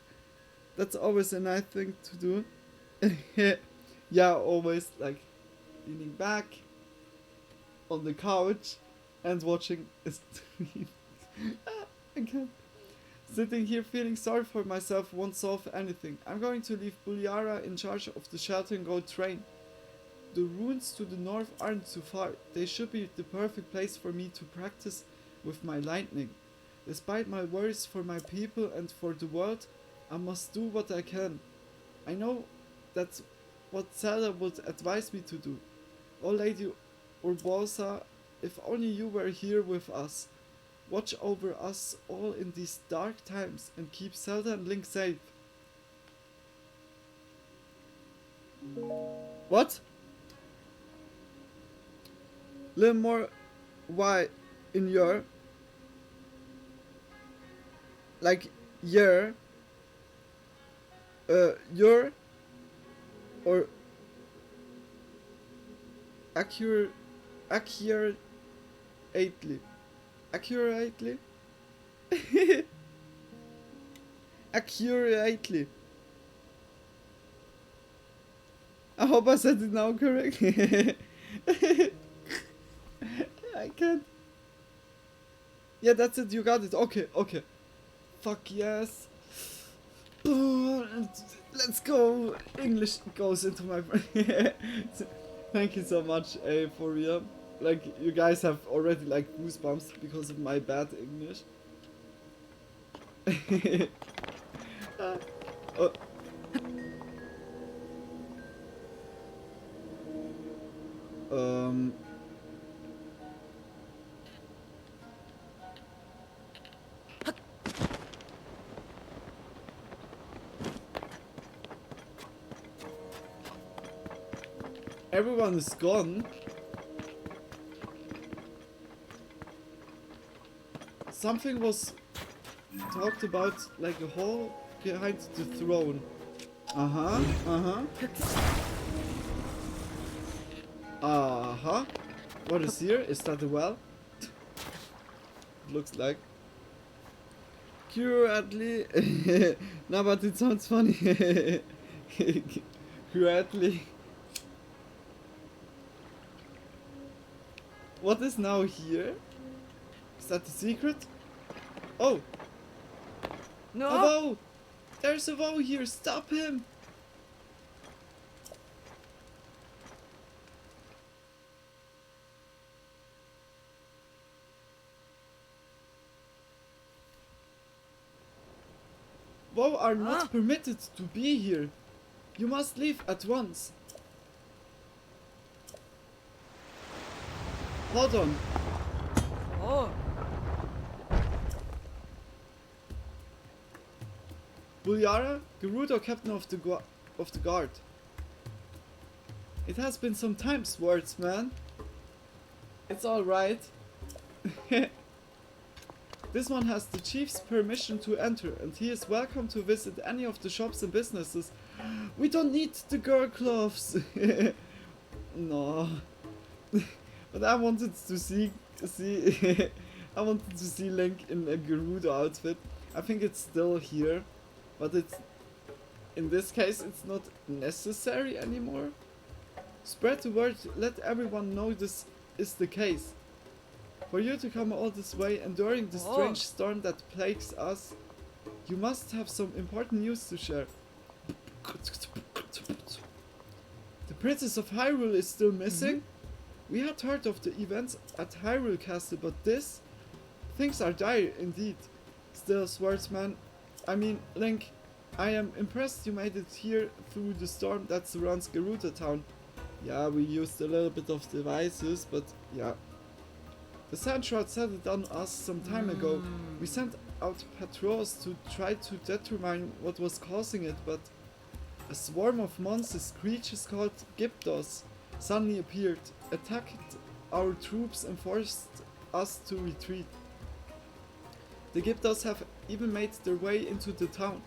That's always a nice thing to do. Yeah, always like leaning back on the couch and watching a stream. I can't. Sitting here feeling sorry for myself won't solve anything. I'm going to leave Buliara in charge of the shelter and go train. The ruins to the north aren't too far. They should be the perfect place for me to practice with my lightning. Despite my worries for my people and for the world, I must do what I can. I know that's what Zelda would advise me to do. Oh Lady Urbosa, if only you were here with us. Watch over us all in these dark times and keep Zelda and Link safe. What? Little more Y in your, like your or accurately. Accurately? Accurately. I hope I said it now correctly. I can't. Yeah, that's it, you got it. Okay, okay. Fuck yes. Let's go. English goes into my brain. Thank you so much, for real. Like, you guys have already like goosebumps because of my bad English. Oh. Everyone is gone. Something was talked about like a hole behind the throne. Uh-huh, uh-huh. Uh-huh. What is here? Is that a well? Looks like. Currently. No, but it sounds funny. Currently. What is now here? Is that the secret? Oh! No! A vow! There's a vow here! Stop him! Vow are not permitted to be here. You must leave at once. Hold on. Oh. Bulyara, Gerudo, captain of the guard. It has been some time, swordsman. It's alright. This one has the chief's permission to enter, and he is welcome to visit any of the shops and businesses. We don't need the girl gloves. No. But I wanted to see I wanted to see Link in a Gerudo outfit. I think it's still here, but it's in this case it's not necessary anymore. Spread the word, let everyone know this is the case. For you to come all this way enduring the strange storm that plagues us, you must have some important news to share. The Princess of Hyrule is still missing? We had heard of the events at Hyrule Castle, but things are dire indeed. Still, swordsman, I mean, Link, I am impressed you made it here through the storm that surrounds Gerudo Town. Yeah, we used a little bit of devices, but yeah. The Sand Shroud settled on us some time ago. We sent out patrols to try to determine what was causing it, but a swarm of monstrous creatures called Gyptos suddenly appeared, attacked our troops and forced us to retreat. The Gyptos have even made their way into the town.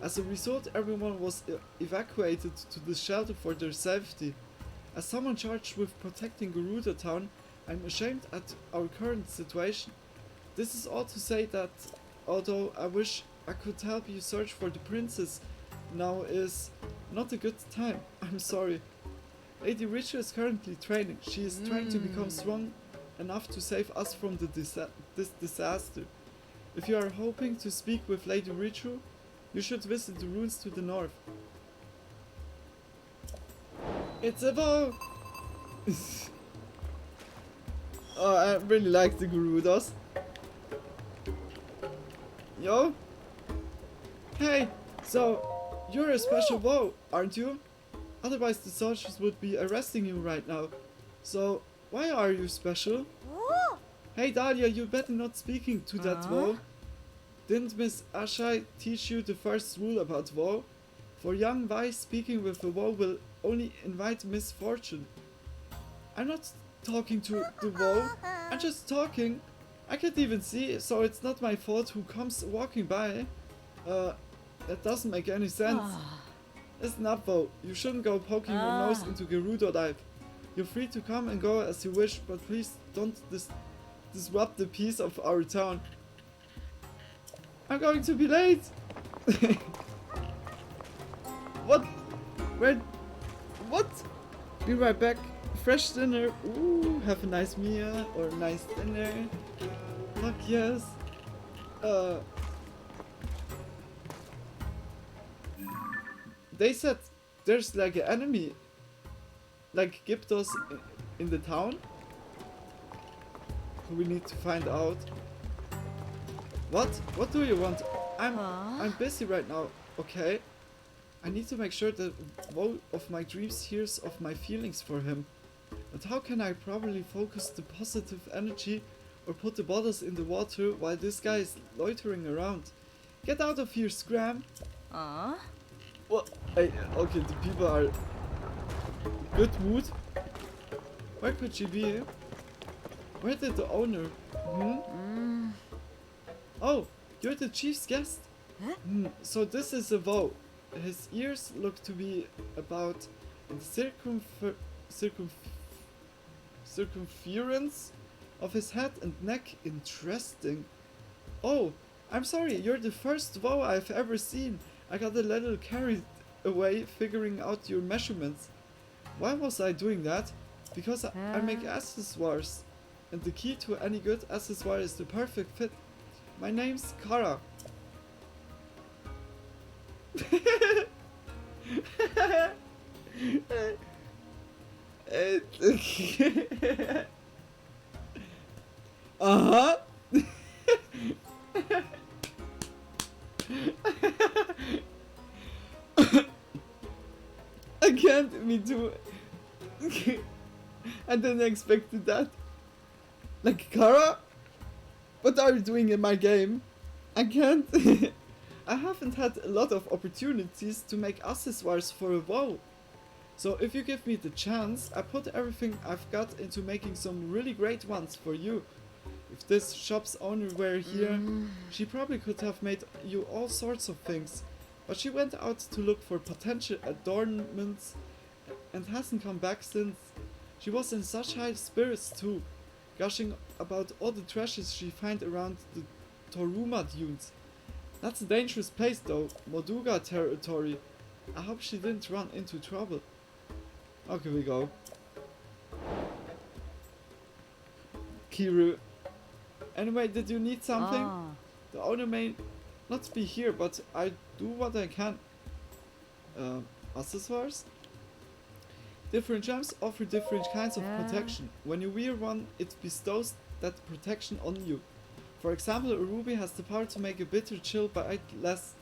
As a result, everyone was evacuated to the shelter for their safety. As someone charged with protecting Gerudo Town, I'm ashamed at our current situation. This is all to say that, although I wish I could help you search for the princess, now is not a good time. I'm sorry. Lady Richu is currently training. She is trying to become strong enough to save us from this disaster. If you are hoping to speak with Lady Richu, you should visit the ruins to the north. It's a vow! Oh, I really like the Gerudos. Yo? Hey, so you're a special vow, aren't you? Otherwise the soldiers would be arresting you right now. So, why are you special? Hey Dahlia, you better not speaking to that vow. Didn't Miss Ashai teach you the first rule about vow? For young Vi, speaking with a vow will only invite misfortune. I'm not talking to the vow, I'm just talking. I can't even see, so it's not my fault who comes walking by. That doesn't make any sense. Listen up, vow. You shouldn't go poking your nose into Gerudo life. You're free to come and go as you wish, but please don't disrupt the peace of our town. I'm going to be late! What? Where? What? Be right back. Fresh dinner. Ooh, have a nice meal or a nice dinner. Fuck yes. They said there's like an enemy, like Gyptos in the town. We need to find out. What? What do you want? I'm busy right now. Okay. I need to make sure that one of my dreams hears of my feelings for him. But how can I properly focus the positive energy or put the bottles in the water while this guy is loitering around? Get out of here, Scram! What? Hey, okay, the people are good mood. Where could she be? Where did the owner? Oh, you're the chief's guest. Huh? So this is a vow. His ears look to be about in the circumference of his head and neck. Interesting. Oh, I'm sorry, you're the first vow I've ever seen. I got a little carried away figuring out your measurements. Why was I doing that? Because I make accessoires, and the key to any good accessoire is the perfect fit. My name's Kara. Uh-huh. I can't, me too. I didn't expect that. Like, Kara? What are you doing in my game? I can't. I haven't had a lot of opportunities to make accessoires for a WoW. So if you give me the chance, I put everything I've got into making some really great ones for you. If this shop's owner were here, she probably could have made you all sorts of things. But she went out to look for potential adornments and hasn't come back since. She was in such high spirits too, gushing about all the treasures she found around the Toruma dunes. That's a dangerous place though, Moduga territory. I hope she didn't run into trouble. Okay, we go. Kiru. Anyway, did you need something? The owner may not be here, but I do what I can. Accessoires? Different gems offer different kinds of protection. When you wear one, it bestows that protection on you. For example, a ruby has the power to make a bitter chill bite less,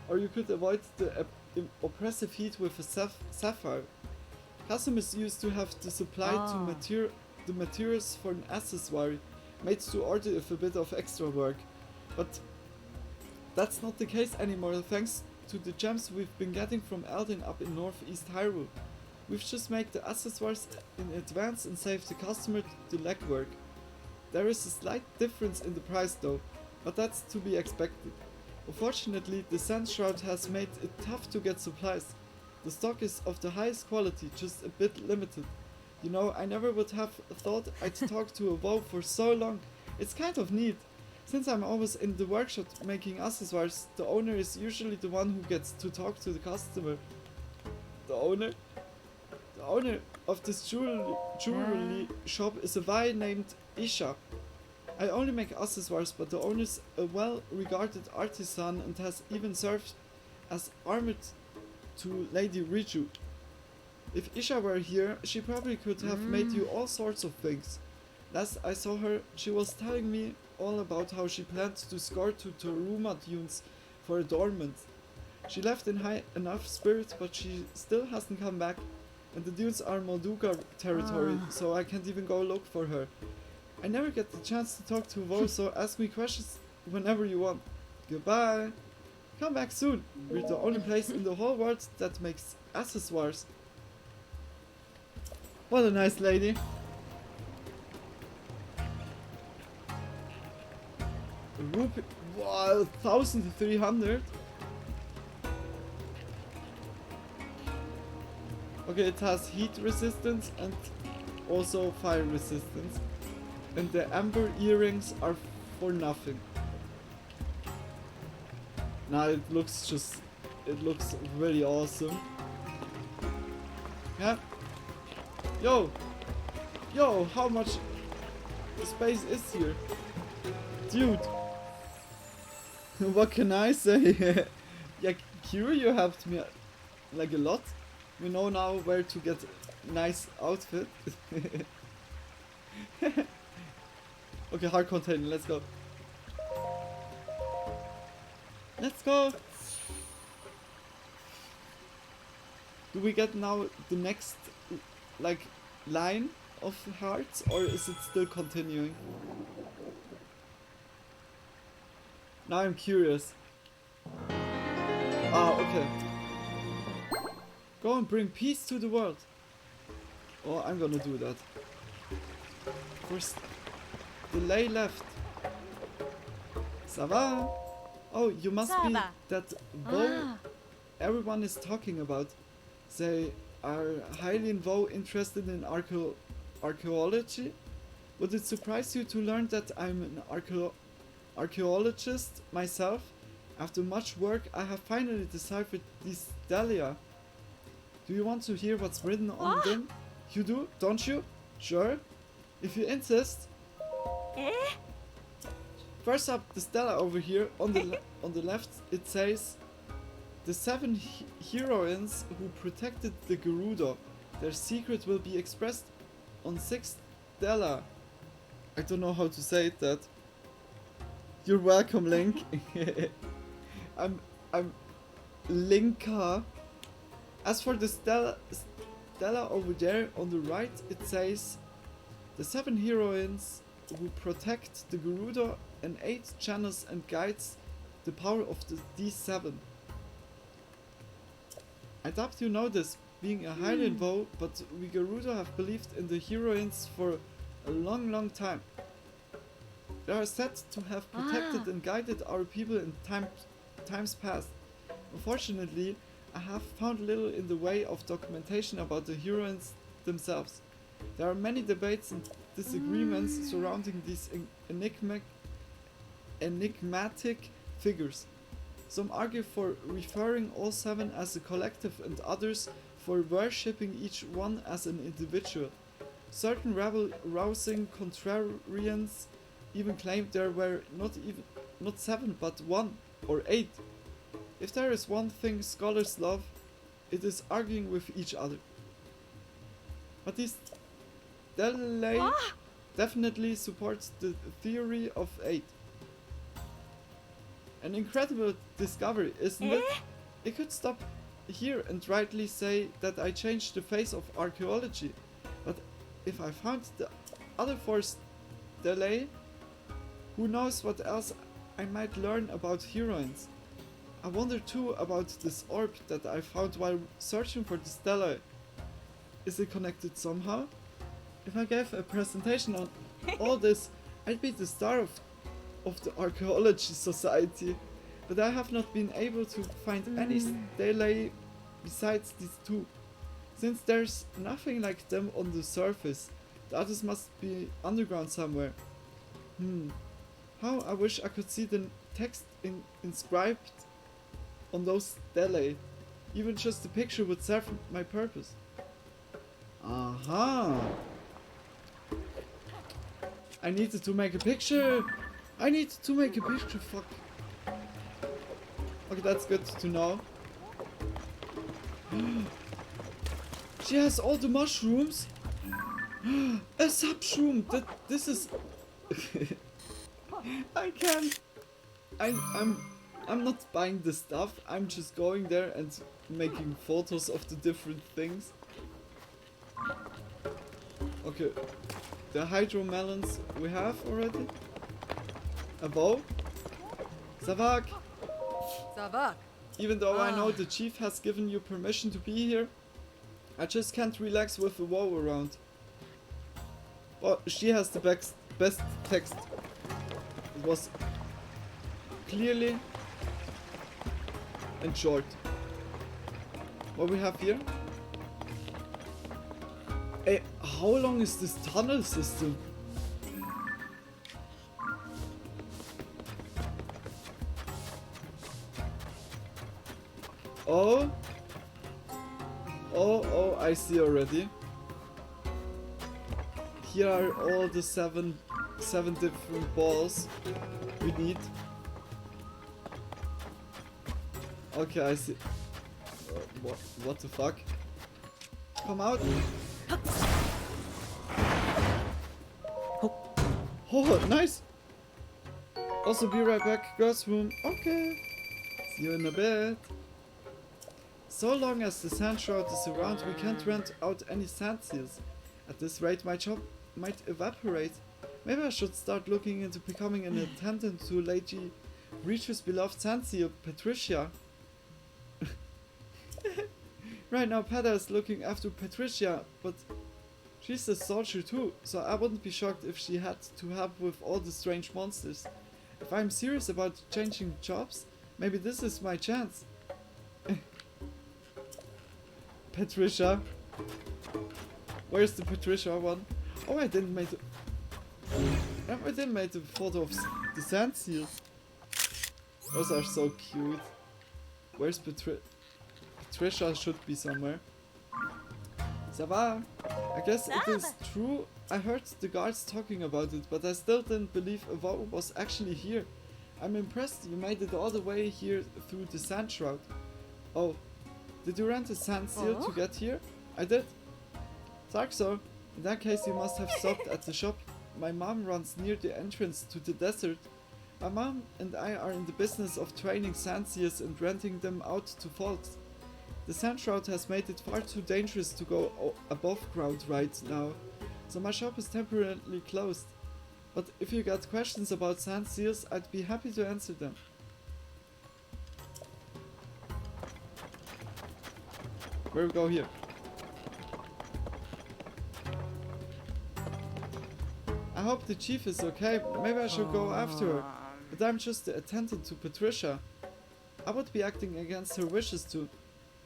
or you could avoid the oppressive heat with a sapphire. Customers used to have to supply the materials for an accessoire, made to order with a bit of extra work. But that's not the case anymore thanks to the gems we've been getting from Eldin up in northeast Hyrule. We've just made the accessoires in advance and saved the customer the legwork. There is a slight difference in the price though, but that's to be expected. Unfortunately, the Sand Shroud has made it tough to get supplies. The stock is of the highest quality, just a bit limited. You know, I never would have thought I'd talk to a WoW for so long. It's kind of neat. Since I'm always in the workshop making accessoires, the owner is usually the one who gets to talk to the customer. The owner? The owner of this jewelry shop is a guy named Isha. I only make accessoires, but the owner is a well-regarded artisan and has even served as armored to Lady Riju. If Isha were here, she probably could have made you all sorts of things. Last I saw her, she was telling me all about how she planned to score to Toruma dunes for adornment. She left in high enough spirits, but she still hasn't come back. And the dunes are Molduga territory, so I can't even go look for her. I never get the chance to talk to Vo, so ask me questions whenever you want. Goodbye! Come back soon! We're the only place in the whole world that makes accessoires. What a nice lady. Rupee, wow, 1300. Okay, it has heat resistance and also fire resistance. And the amber earrings are for nothing. Now it looks really awesome. Yeah. Yo, how much space is here? Dude. What can I say? Yeah, Kira, you helped me like a lot. We know now where to get a nice outfit. Okay, hard container, let's go. Let's go! Do we get now the next, like, line of hearts, or is it still continuing? Now I'm curious. Ah, okay. Go and bring peace to the world. Oh, I'm gonna do that. for delay left. Ça va? Oh, you must Ça be va. that bow everyone is talking about. They are highly interested in archaeology. Would it surprise you to learn that I'm an archaeologist myself? After much work, I have finally deciphered these Dahlia. Do you want to hear what's written on them? You do, don't you? Sure. If you insist. First up, the Stella over here on the on the left, it says the 7 heroines who protected the Gerudo. Their secret will be expressed on 6 Stella. I don't know how to say that. You're welcome, Link. I'm Linka. As for the Stella over there on the right, it says the 7 heroines who protect the Gerudo and 8 channels and guides the power of these 7. I doubt you know this, being a Hylian vow, but we Gerudo have believed in the heroines for a long time. They are said to have protected and guided our people in times past. Unfortunately, I have found little in the way of documentation about the heroines themselves. There are many debates and disagreements surrounding these enigmatic figures. Some argue for referring all 7 as a collective and others for worshipping each one as an individual. Certain rebel-rousing contrarians even claim there were not 7 but 1 or 8. If there is one thing scholars love, it is arguing with each other. But this delay definitely supports the theory of 8. An incredible discovery, isn't it? It could stop here and rightly say that I changed the face of archaeology. But if I found the other 4 delay, who knows what else I might learn about heroines. I wonder too about this orb that I found while searching for the Stella. Is it connected somehow? If I gave a presentation on all this, I'd be the star of the archaeology society. But I have not been able to find any Stelae besides these 2. Since there's nothing like them on the surface, the others must be underground somewhere. How I wish I could see the text inscribed on those stelae. Even just the picture would serve my purpose. Aha! I needed to make a picture! I need to make a picture, fuck. Okay, that's good to know. She has all the mushrooms! A subshroom! This is... I can't... I'm not buying the stuff, I'm just going there and making photos of the different things. Okay, the hydro melons we have already. A bow. Savak! Savak! Even though I know the chief has given you permission to be here, I just can't relax with the woe around. Oh, she has the best text. It was clearly and short. What we have here? Hey, how long is this tunnel system? Oh, I see already. Here are all the seven different balls we need. Okay, I see. What the fuck? Come out! Oh, nice! Also, be right back, girls' room. Okay. See you in a bit. So long as the sand shroud is around, we can't rent out any sand seals. At this rate, my job might evaporate. Maybe I should start looking into becoming an attendant to Lady Reach's beloved sand seal, Patricia. Right now, Peta is looking after Patricia, but She's a soldier too, so I wouldn't be shocked if she had to help with all the strange monsters. If I'm serious about changing jobs, maybe this is my chance. Patricia. Where's the Patricia one? Oh, I didn't make a photo of the sand seals. Those are so cute. Where's Patricia should be somewhere. Ça va? I guess it is true. I heard the guards talking about it, but I still didn't believe a vow was actually here. I'm impressed you made it all the way here through the sand shroud. Oh, did you rent a sand seal to get here? I did. Talk so. In that case you must have stopped at the shop. My mom runs near the entrance to the desert. My mom and I are in the business of training sand seals and renting them out to folks. The sand shroud has made it far too dangerous to go above ground right now, so my shop is temporarily closed. But if you got questions about sand seals, I'd be happy to answer them. Where we go here? I hope the chief is okay. Maybe I should go after her. But I'm just the attendant to Patricia. I would be acting against her wishes too.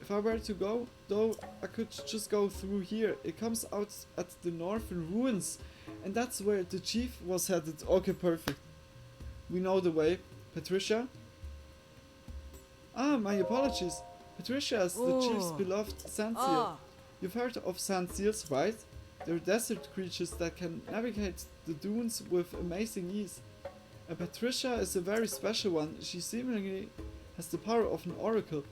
If I were to go, though, I could just go through here. It comes out at the northern ruins, and that's where the chief was headed. Okay, perfect. We know the way. Patricia? Ah, my apologies. Patricia is the chief's beloved sand seal. You've heard of sand seals, right? They're desert creatures that can navigate the dunes with amazing ease. And Patricia is a very special one. She seemingly has the power of an oracle.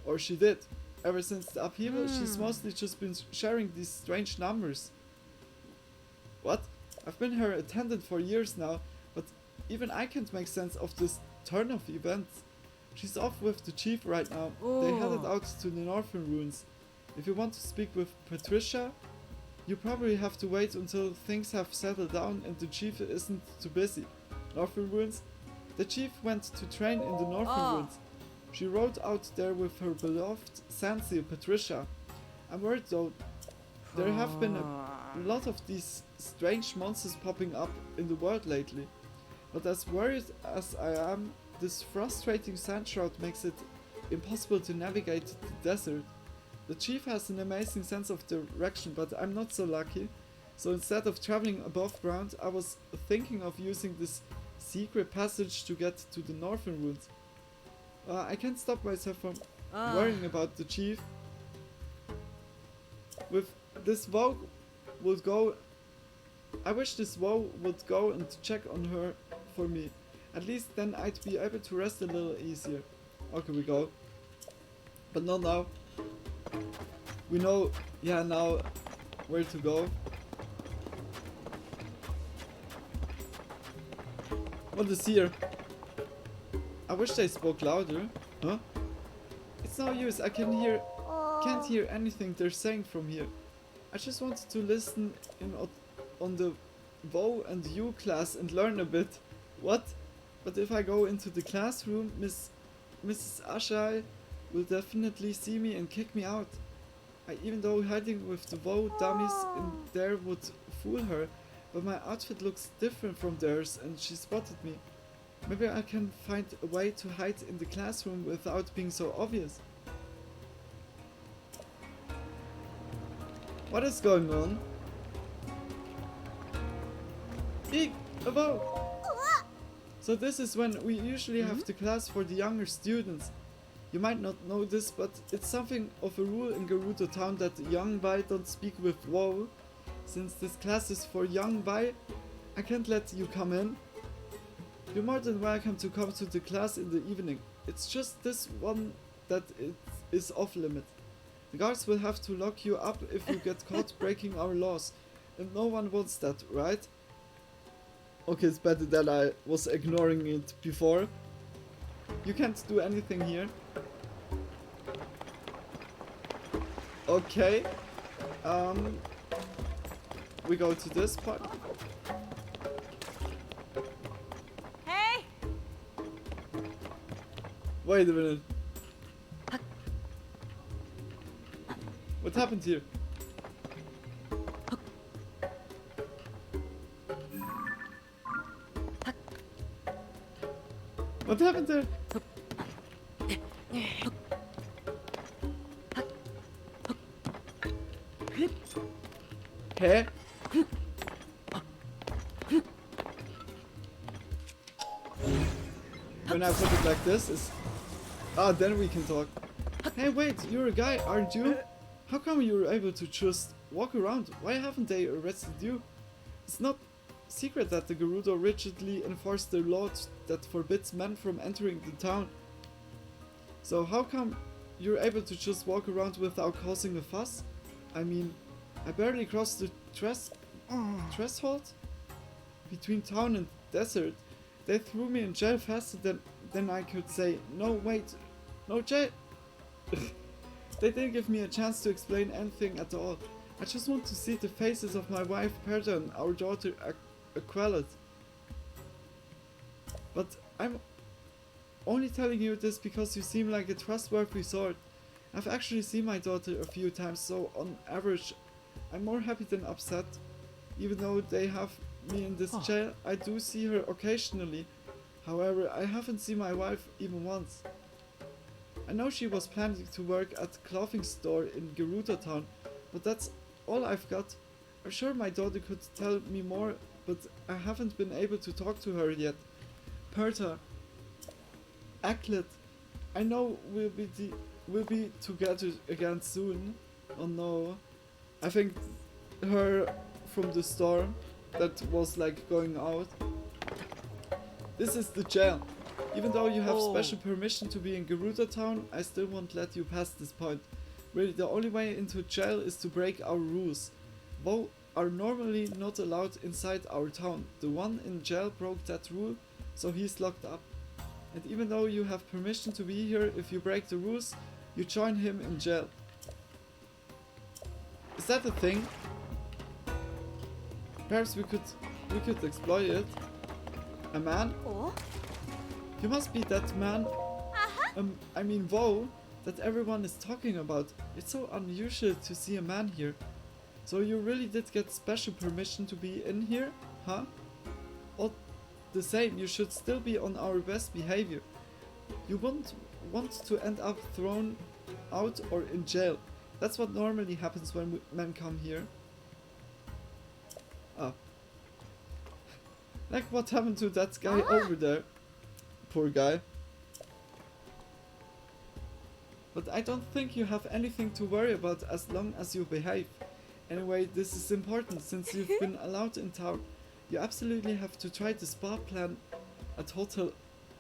Or she did. Ever since the upheaval, she's mostly just been sharing these strange numbers. What? I've been her attendant for years now, but even I can't make sense of this turn of events. She's off with the chief right now. They headed out to the northern ruins. If you want to speak with Patricia, you probably have to wait until things have settled down and the chief isn't too busy. Northern ruins? The chief went to train in the northern ruins. She rode out there with her beloved sand seal Patricia. I'm worried though, there have been a lot of these strange monsters popping up in the world lately. But as worried as I am, this frustrating sand shroud makes it impossible to navigate the desert. The chief has an amazing sense of direction, but I'm not so lucky. So instead of traveling above ground, I was thinking of using this secret passage to get to the northern ruins. I can't stop myself from worrying about the chief. With this vow would go. I wish this vow would go and check on her for me. At least then I'd be able to rest a little easier. Okay, we go. But not now. We know, yeah, now where to go. What is here? I wish they spoke louder. Huh? It's no use. I can't hear anything they're saying from here. I just wanted to listen in on the Vow and U class and learn a bit. What? But if I go into the classroom, Mrs. Ashai will definitely see me and kick me out. Even though hiding with the Vow dummies in there would fool her, but my outfit looks different from theirs and she spotted me. Maybe I can find a way to hide in the classroom without being so obvious. What is going on? Eek! A Vow! So this is when we usually have the class for the younger students. You might not know this, but it's something of a rule in Gerudo Town that young Bai don't speak with Vow. Since this class is for young Bai, I can't let you come in. You're more than welcome to come to the class in the evening. It's just this one that it is off limit. The guards will have to lock you up if you get caught breaking our laws. And no one wants that, right? Okay, it's better that I was ignoring it before. You can't do anything here. Okay. We go to this part. Hey! Wait a minute. What happened here? What happened there? Hey? When I put it like this, is then we can talk. Hey, wait, you're a guy, aren't you? How come you're able to just walk around? Why haven't they arrested you? It's not secret that the Gerudo rigidly enforce their laws that forbids men from entering the town. So how come you're able to just walk around without causing a fuss? I mean, I barely crossed the threshold between town and desert. They threw me in jail faster than I could say, no wait, no jail. They didn't give me a chance to explain anything at all. I just want to see the faces of my wife Perta and our daughter Aquelet. But I'm only telling you this because you seem like a trustworthy sort. I've actually seen my daughter a few times, so on average I'm more happy than upset. Even though they have me in this jail, I do see her occasionally. However, I haven't seen my wife even once. I know she was planning to work at a clothing store in Gerudo town, but that's all I've got. I'm sure my daughter could tell me more, but I haven't been able to talk to her yet. Perta, Aklet, I know we'll be together again soon. Oh no. I think her from the store that was like going out. This is the jail. Even though you have special permission to be in Gerudo town, I still won't let you pass this point. Really, the only way into jail is to break our rules. Voe are normally not allowed inside our town. The one in jail broke that rule, so he's locked up. And even though you have permission to be here, if you break the rules, you join him in jail. Is that a thing? Perhaps we could exploit it. A man? You must be that man. I mean Voe, that everyone is talking about. It's so unusual to see a man here. So you really did get special permission to be in here, huh? All the same, you should still be on our best behavior. You won't want to end up thrown out or in jail. That's what normally happens when men come here. Like what happened to that guy over there? Poor guy. But I don't think you have anything to worry about as long as you behave. Anyway, this is important since you've been allowed in town. You absolutely have to try the spa plan at Hotel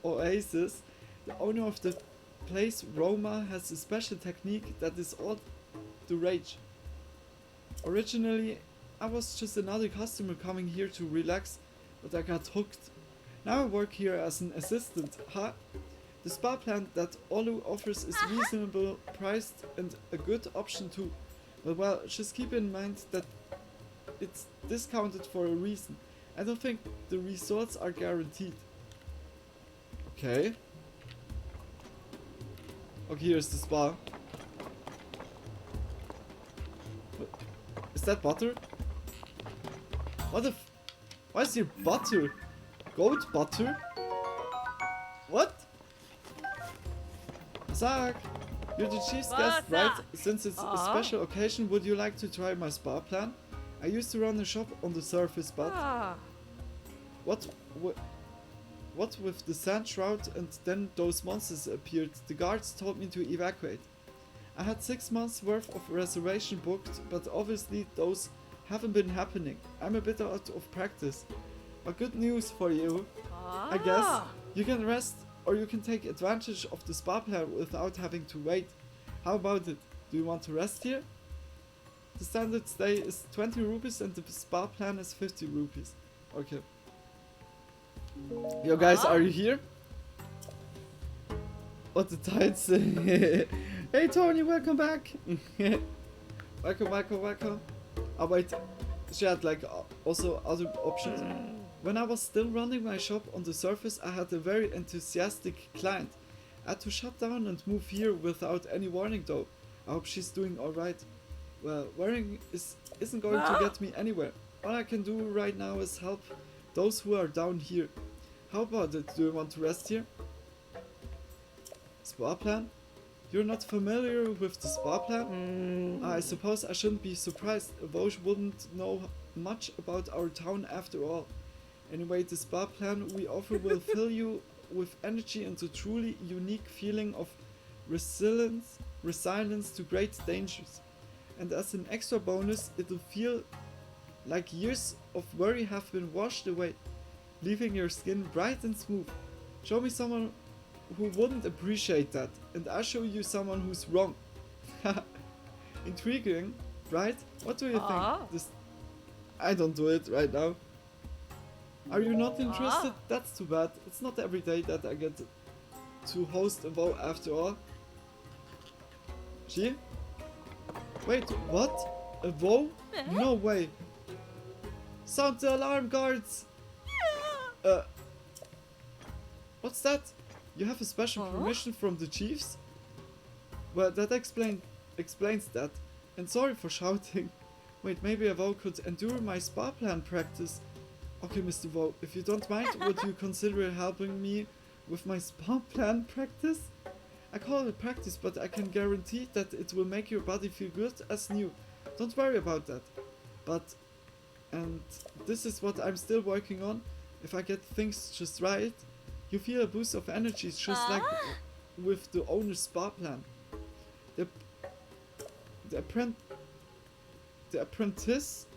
Oasis. The owner of the place, Roma, has a special technique that is all the rage. Originally, I was just another customer coming here to relax, but I got hooked. Now I work here as an assistant, huh? The spa plan that Olu offers is reasonable priced and a good option too. But well, just keep in mind that it's discounted for a reason. I don't think the resorts are guaranteed. Okay. Okay, here's the spa. What? Is that butter? What the f- Why is here butter? Goat butter? What? Zach, you're the chief's guest, right? Since it's a special occasion, would you like to try my spa plan? I used to run a shop on the surface, but what with the sand shroud and then those monsters appeared, the guards told me to evacuate. I had 6 months worth of reservation booked, but obviously those haven't been happening. I'm a bit out of practice. But good news for you. I guess you can rest or you can take advantage of the spa plan without having to wait. How about it? Do you want to rest here? The standard stay is 20 rupees and the spa plan is 50 rupees. Okay. Yo guys, are you here? What the tights? Hey Tony, welcome back! welcome. Oh wait, she had like also other options. When I was still running my shop on the surface, I had a very enthusiastic client. I had to shut down and move here without any warning though. I hope she's doing alright. Well, worrying isn't going to get me anywhere. All I can do right now is help those who are down here. How about it? Do you want to rest here? spa plan? You're not familiar with the spa plan? I suppose I shouldn't be surprised. Vosh wouldn't know much about our town after all. Anyway, the spa plan we offer will fill you with energy and a truly unique feeling of resilience to great dangers. And as an extra bonus, it'll feel like years of worry have been washed away, leaving your skin bright and smooth. Show me someone who wouldn't appreciate that, and I'll show you someone who's wrong. Intriguing, right? What do you think? This I don't do it right now. Are you not interested? That's too bad. It's not every day that I get to host a vow after all. She? Wait, what? A vow? No way. Sound the alarm guards! What's that? You have a special permission from the chiefs? Well, that explains that. And sorry for shouting. Wait, maybe a vow could endure my spa plan practice. Okay, Mr. Vow, if you don't mind, would you consider helping me with my spa plan practice? I call it practice, but I can guarantee that it will make your body feel good as new. Don't worry about that. And this is what I'm still working on. If I get things just right, you feel a boost of energy just like with the owner's spa plan. The apprentice,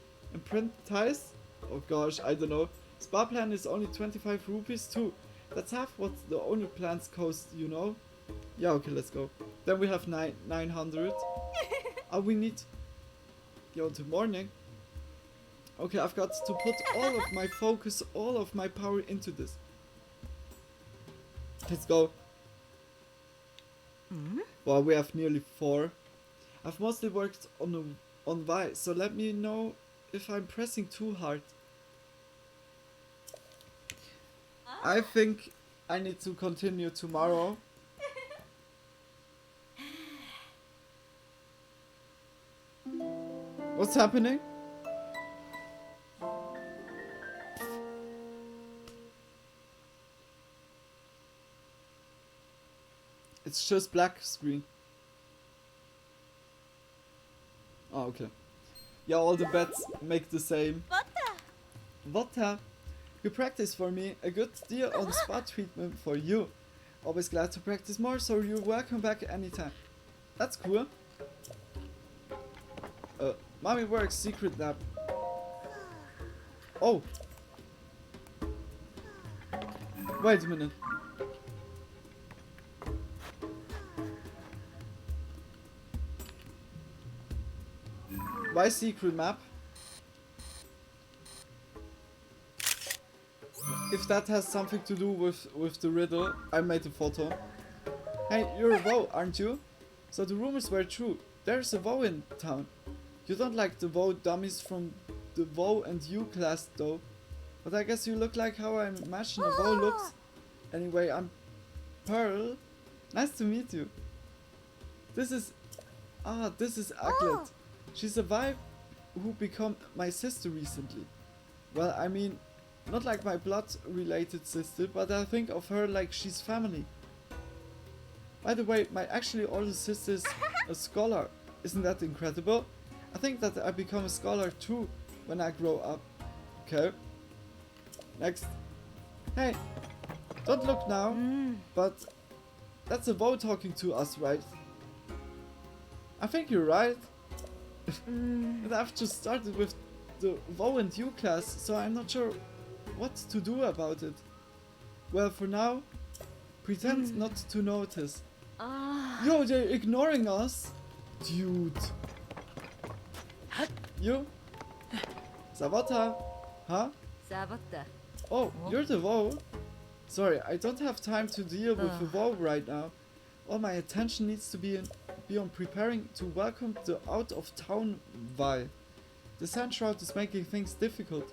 oh gosh, I don't know. Spa plan is only 25 rupees too. That's half what the owner plans cost, you know? Yeah, okay, let's go. Then we have 900. We need... Yo, the morning. Okay, I've got to put all of my focus, all of my power into this. Let's go. Well, we have nearly 4. I've mostly worked on Y, so let me know if I'm pressing too hard. I think I need to continue tomorrow. What's happening? It's just black screen. Oh, okay. Yeah, all the bets make the same. What? You practice for me. A good deal on spa treatment for you. Always glad to practice more, so you're welcome back anytime. That's cool. Mommy works secret lab. Oh. Wait a minute. Why secret map? If that has something to do with the riddle, I made a photo. Hey, you're a vow, aren't you? So the rumors were true. There's a vow in town. You don't like the vow dummies from the vow and you class though. But I guess you look like how I imagine a vow looks. Anyway, I'm Pearl. Nice to meet you. This is Aglet. She's a vibe who became my sister recently. Well, I mean, not like my blood-related sister, but I think of her like she's family. By the way, my actually older sister is a scholar. Isn't that incredible? I think that I become a scholar too when I grow up. Okay. Next. Hey, don't look now, but that's a vow talking to us, right? I think you're right. And I've just started with the vow and you class, so I'm not sure what to do about it. Well, for now, pretend not to notice. Yo, they're ignoring us? Dude. You? Savata? Huh? Oh, you're the vow? Sorry, I don't have time to deal with the vow right now. All my attention needs to be on preparing to welcome the out-of-town Vi. The sand shroud is making things difficult.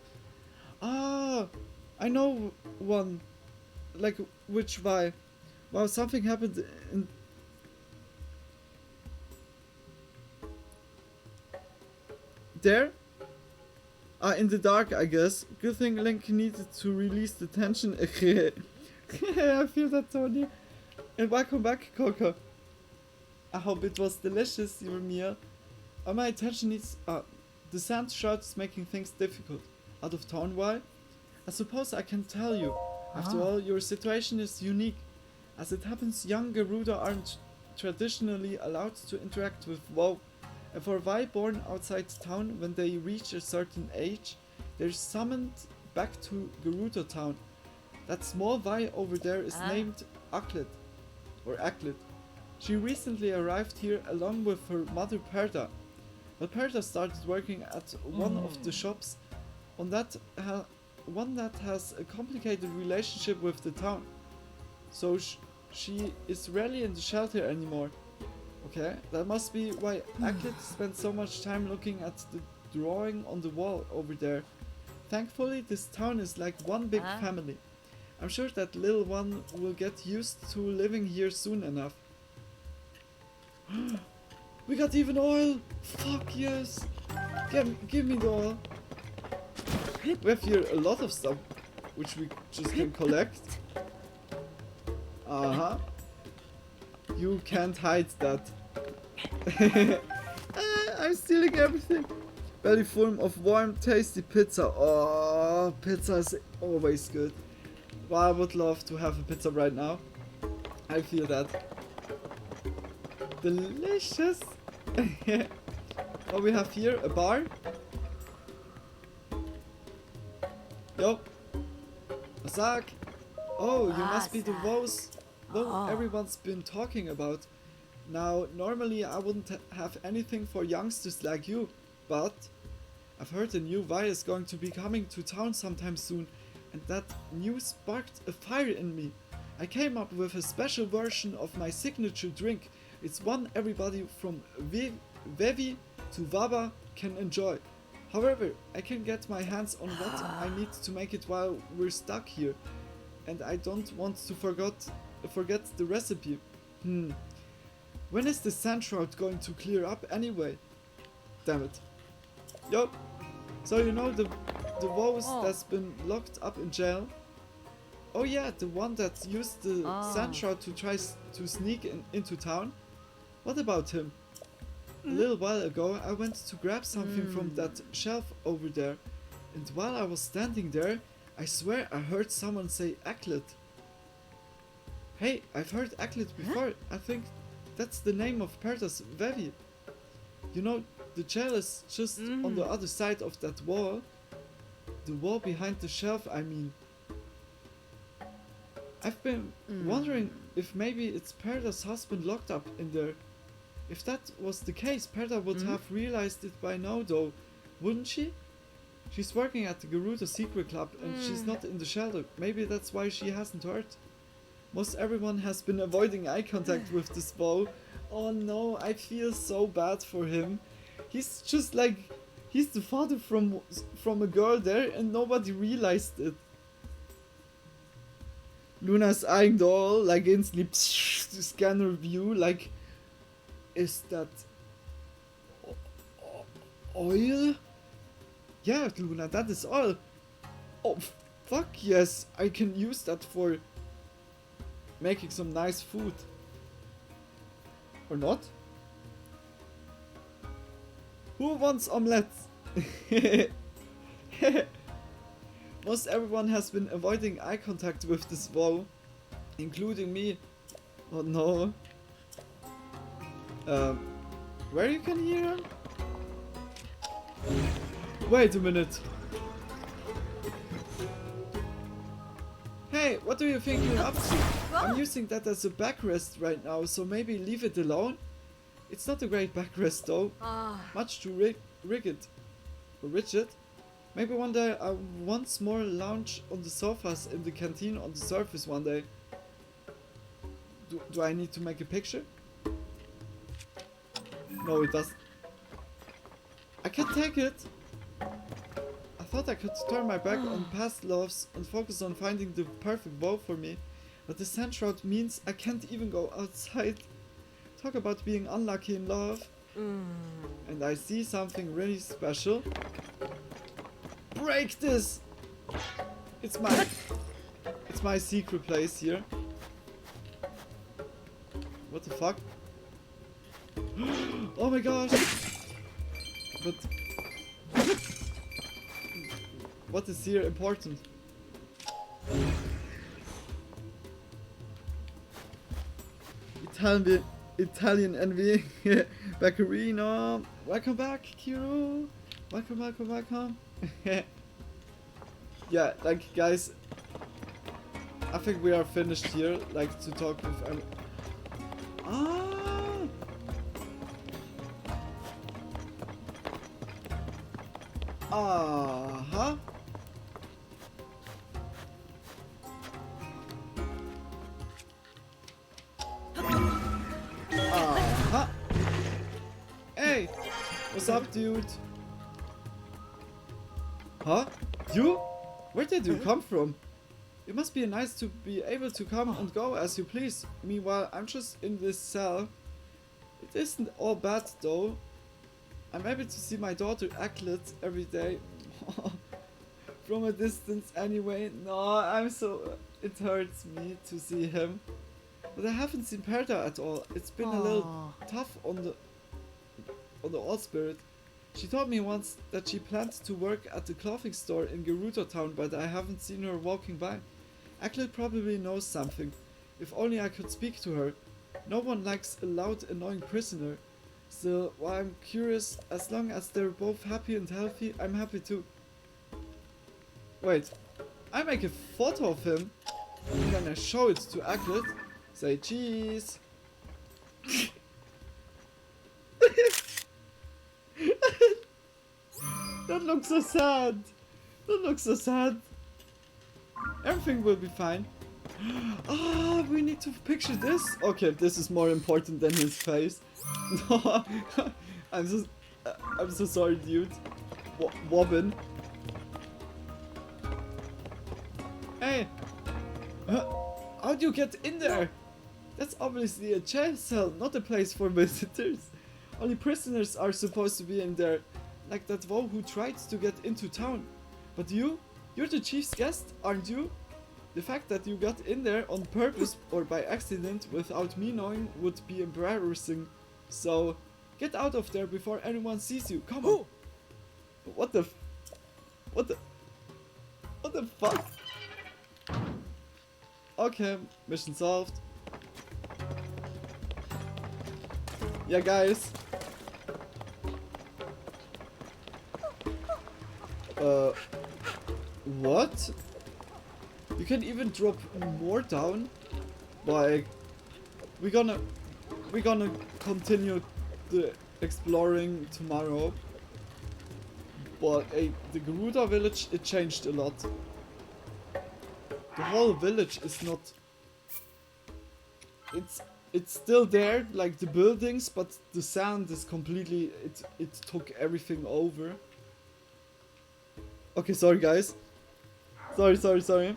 Ah, I know one. Like, which Vi? Wow, something happened in... There? In the dark, I guess. Good thing Link needed to release the tension. I feel that, Tony. And welcome back, Coco. I hope it was delicious, your meal. My attention needs... the sand shroud is making things difficult. Out of town, why? I suppose I can tell you. After all, your situation is unique. As it happens, young Gerudo aren't traditionally allowed to interact with WoW. And for Vi born outside town, when they reach a certain age, they're summoned back to Gerudo town. That small Vi over there is named Aklet. Or Aklet. She recently arrived here along with her mother Perda. But Perda started working at one of the shops on that one that has a complicated relationship with the town. So she is rarely in the shelter anymore. Okay, that must be why Aklet spent so much time looking at the drawing on the wall over there. Thankfully, this town is like one big family. I'm sure that little one will get used to living here soon enough. We got even oil! Fuck yes! Give me the oil. We have here a lot of stuff which we just can collect. Uh-huh. You can't hide that. I'm stealing everything. Belly full of warm, tasty pizza. Oh, pizza is always good. Well, I would love to have a pizza right now. I feel that. Delicious. What we have here? A bar. Yo. A sack. Oh, you must be the woes everyone's been talking about. Now, normally I wouldn't have anything for youngsters like you, but I've heard a new Vi is going to be coming to town sometime soon, and that news sparked a fire in me. I came up with a special version of my signature drink. It's one everybody from Vevi to Vaba can enjoy. However, I can get my hands on what I need to make it while we're stuck here, and I don't want to forget the recipe. When is the sand shroud going to clear up anyway? Damn it. Yup. So you know the woes that's been locked up in jail? Oh yeah, the one that used the sand shroud to try to sneak into town? What about him? A little while ago I went to grab something from that shelf over there, and while I was standing there, I swear I heard someone say Aklet. Hey, I've heard Aklet before. I think that's the name of Perda's Vevi. You know, the jail is just on the other side of that wall. The wall behind the shelf, I mean. I've been wondering if maybe it's Perda's husband locked up in there. If that was the case, Perda would have realized it by now though, wouldn't she? She's working at the Gerudo Secret Club and she's not in the shelter. Maybe that's why she hasn't heard. Most everyone has been avoiding eye contact with this bow. Oh no, I feel so bad for him. He's just like, he's the father from a girl there and nobody realized it. Luna's eyeing the oil like instantly to scan her view like, is that oil? Yeah, Luna, that is oil. Oh, fuck yes, I can use that for making some nice food. Or not? Who wants omelettes? Most everyone has been avoiding eye contact with this woe, including me. Oh no. Where you can hear him? Wait a minute. Hey, what do you think you're up to? I'm using that as a backrest right now, so maybe leave it alone? It's not a great backrest though. Much too rigid. Maybe one day I once more lounge on the sofas in the canteen on the surface one day. Do I need to make a picture? No, it doesn't. I can take it. I thought I could turn my back on past loves and focus on finding the perfect bow for me, but the sand shroud means I can't even go outside. Talk about being unlucky in love. And I see something really special. Break this! It's my secret place here. What the fuck? Oh my gosh! But what is here important? Italian envy. Baccarino. Welcome back, Kiro. Welcome. Yeah, like guys, I think we are finished here. Like to talk with. Huh. Hey, what's up, dude? Huh? You? Where did you come from? It must be nice to be able to come and go as you please. Meanwhile, I'm just in this cell. It isn't all bad though. I'm able to see my daughter Acklet every day. From a distance anyway. No, I'm so... It hurts me to see him. But I haven't seen Perda at all. It's been a little tough on the old spirit. She told me once that she planned to work at the clothing store in Gerudo town, but I haven't seen her walking by. Acklet probably knows something. If only I could speak to her. No one likes a loud, annoying prisoner. Still, while I'm curious, as long as they're both happy and healthy, I'm happy too. Wait, I make a photo of him, and then I show it to Acklet. Say cheese. That looks so sad. Everything will be fine. Ah, we need to picture this. Okay, this is more important than his face. No, I'm so sorry, dude. Wobbin. Hey, how'd you get in there? That's obviously a jail cell, not a place for visitors. Only prisoners are supposed to be in there, like that Vo who tried to get into town. But you're the chief's guest, aren't you? The fact that you got in there on purpose or by accident without me knowing would be embarrassing. So, get out of there before anyone sees you. Come on. What the fuck? Okay, mission solved. Yeah, guys. What? You can even drop more down. Like, we're gonna continue the exploring tomorrow. But the Gerudo village, it changed a lot. The whole village is not... It's still there, like the buildings, but the sand is completely... It took everything over. Okay, sorry guys. Sorry.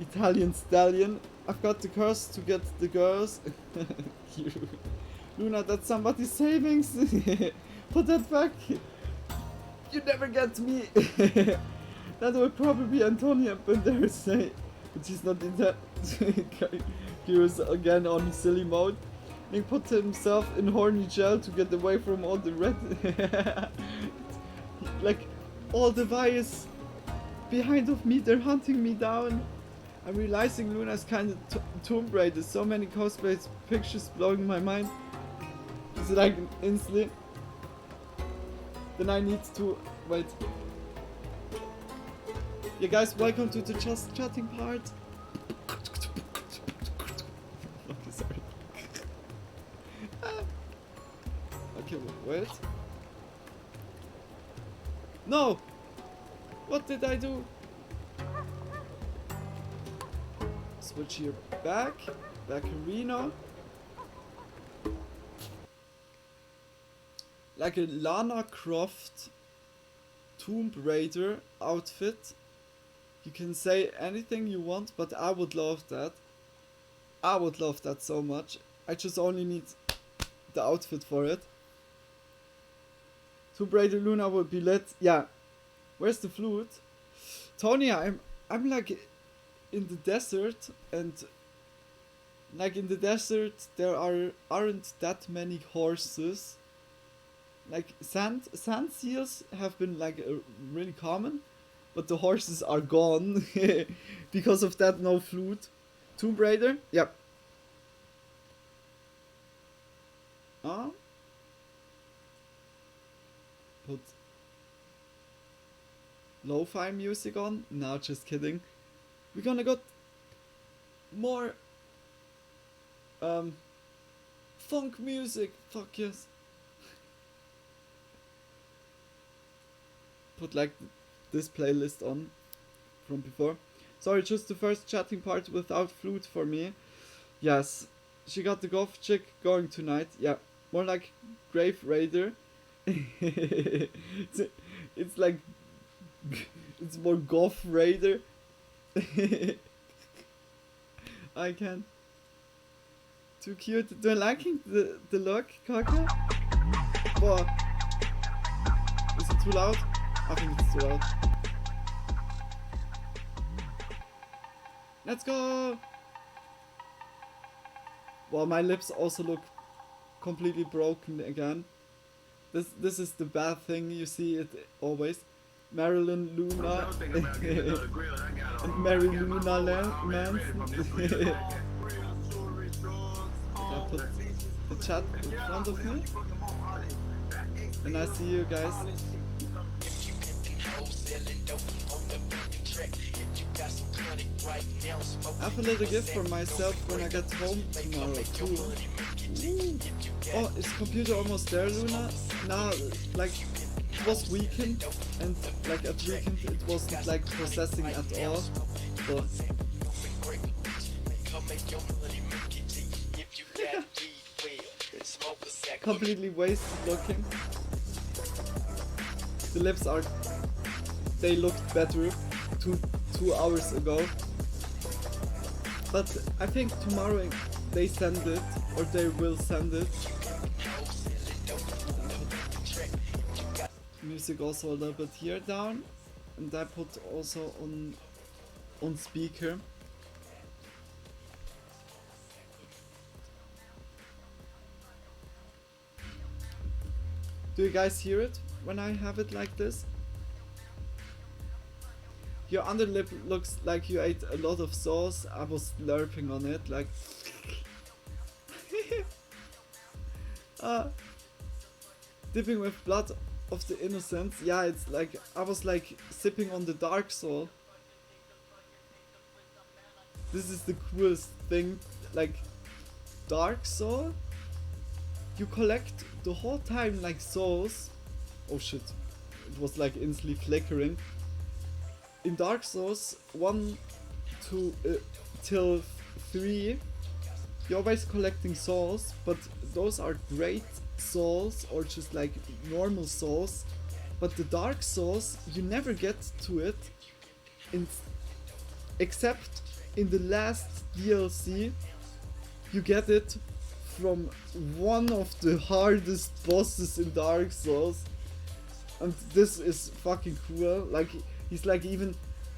Italian stallion. I've got the curse to get the girls. Luna, that's somebody's savings. Put that back. You never get me. That would probably be Antonia, but there's say. But she's not in that. He was again on silly mode. He put himself in horny jail to get away from all the red. Like, all the vice behind of me, they're hunting me down. I'm realizing Luna's kind of Tomb Raider. So many cosplay pictures blowing my mind. It's like instantly. Then I need to wait. Yeah, guys, welcome to the just chatting part. Okay, sorry. Okay, wait. No! What did I do? Switch here back arena. Like a Lana Croft Tomb Raider outfit. You can say anything you want, but I would love that. I would love that so much. I just only need the outfit for it. Tomb Raider Luna would be lit. Yeah. Where's the flute? Tonya, I'm like in the desert and like in the desert there aren't that many horses. Like sand seals have been like really common, but the horses are gone because of that. No flute. Tomb Raider, yep. Put lo-fi music on. No, just kidding. We're gonna got more funk music. Fuck yes. Put like this playlist on from before. Sorry, just the first chatting part without flute for me. Yes, she got the goth chick going tonight. Yeah, more like Grave Raider. it's like it's more goth Raider. I can. Too cute. Do you liking the look, Kaka? Boah. Is it too loud? I think it's too loud. Let's go! Well, my lips also look completely broken again. This is the bad thing, you see it always. Marilyn Luna Marilyn Luna Manson. I put the chat in front of me. And I see you guys. I have a little gift for myself when I get home tomorrow too. Ooh. Oh, is computer almost there, Luna? Nah, like it was weekend, and like at weekend it wasn't like processing at all. So completely wasted looking. The lips are, they looked better 2 hours ago. But I think tomorrow they send it, or they will send it. Music also a little bit here down, and I put also on speaker. Do you guys hear it when I have it like this? Your underlip looks like you ate a lot of sauce. I was slurping on it, like. Dipping with blood of the innocents. Yeah, it's like I was like sipping on the dark soul. This is the coolest thing. Like, dark soul. You collect the whole time like souls. Oh shit! It was like instantly flickering. In Dark Souls 1 to till 3, you're always collecting souls, but those are great souls or just like normal souls. But the Dark Souls, you never get to it, except in the last DLC. You get it from one of the hardest bosses in Dark Souls, and this is fucking cool. Like, he's like, even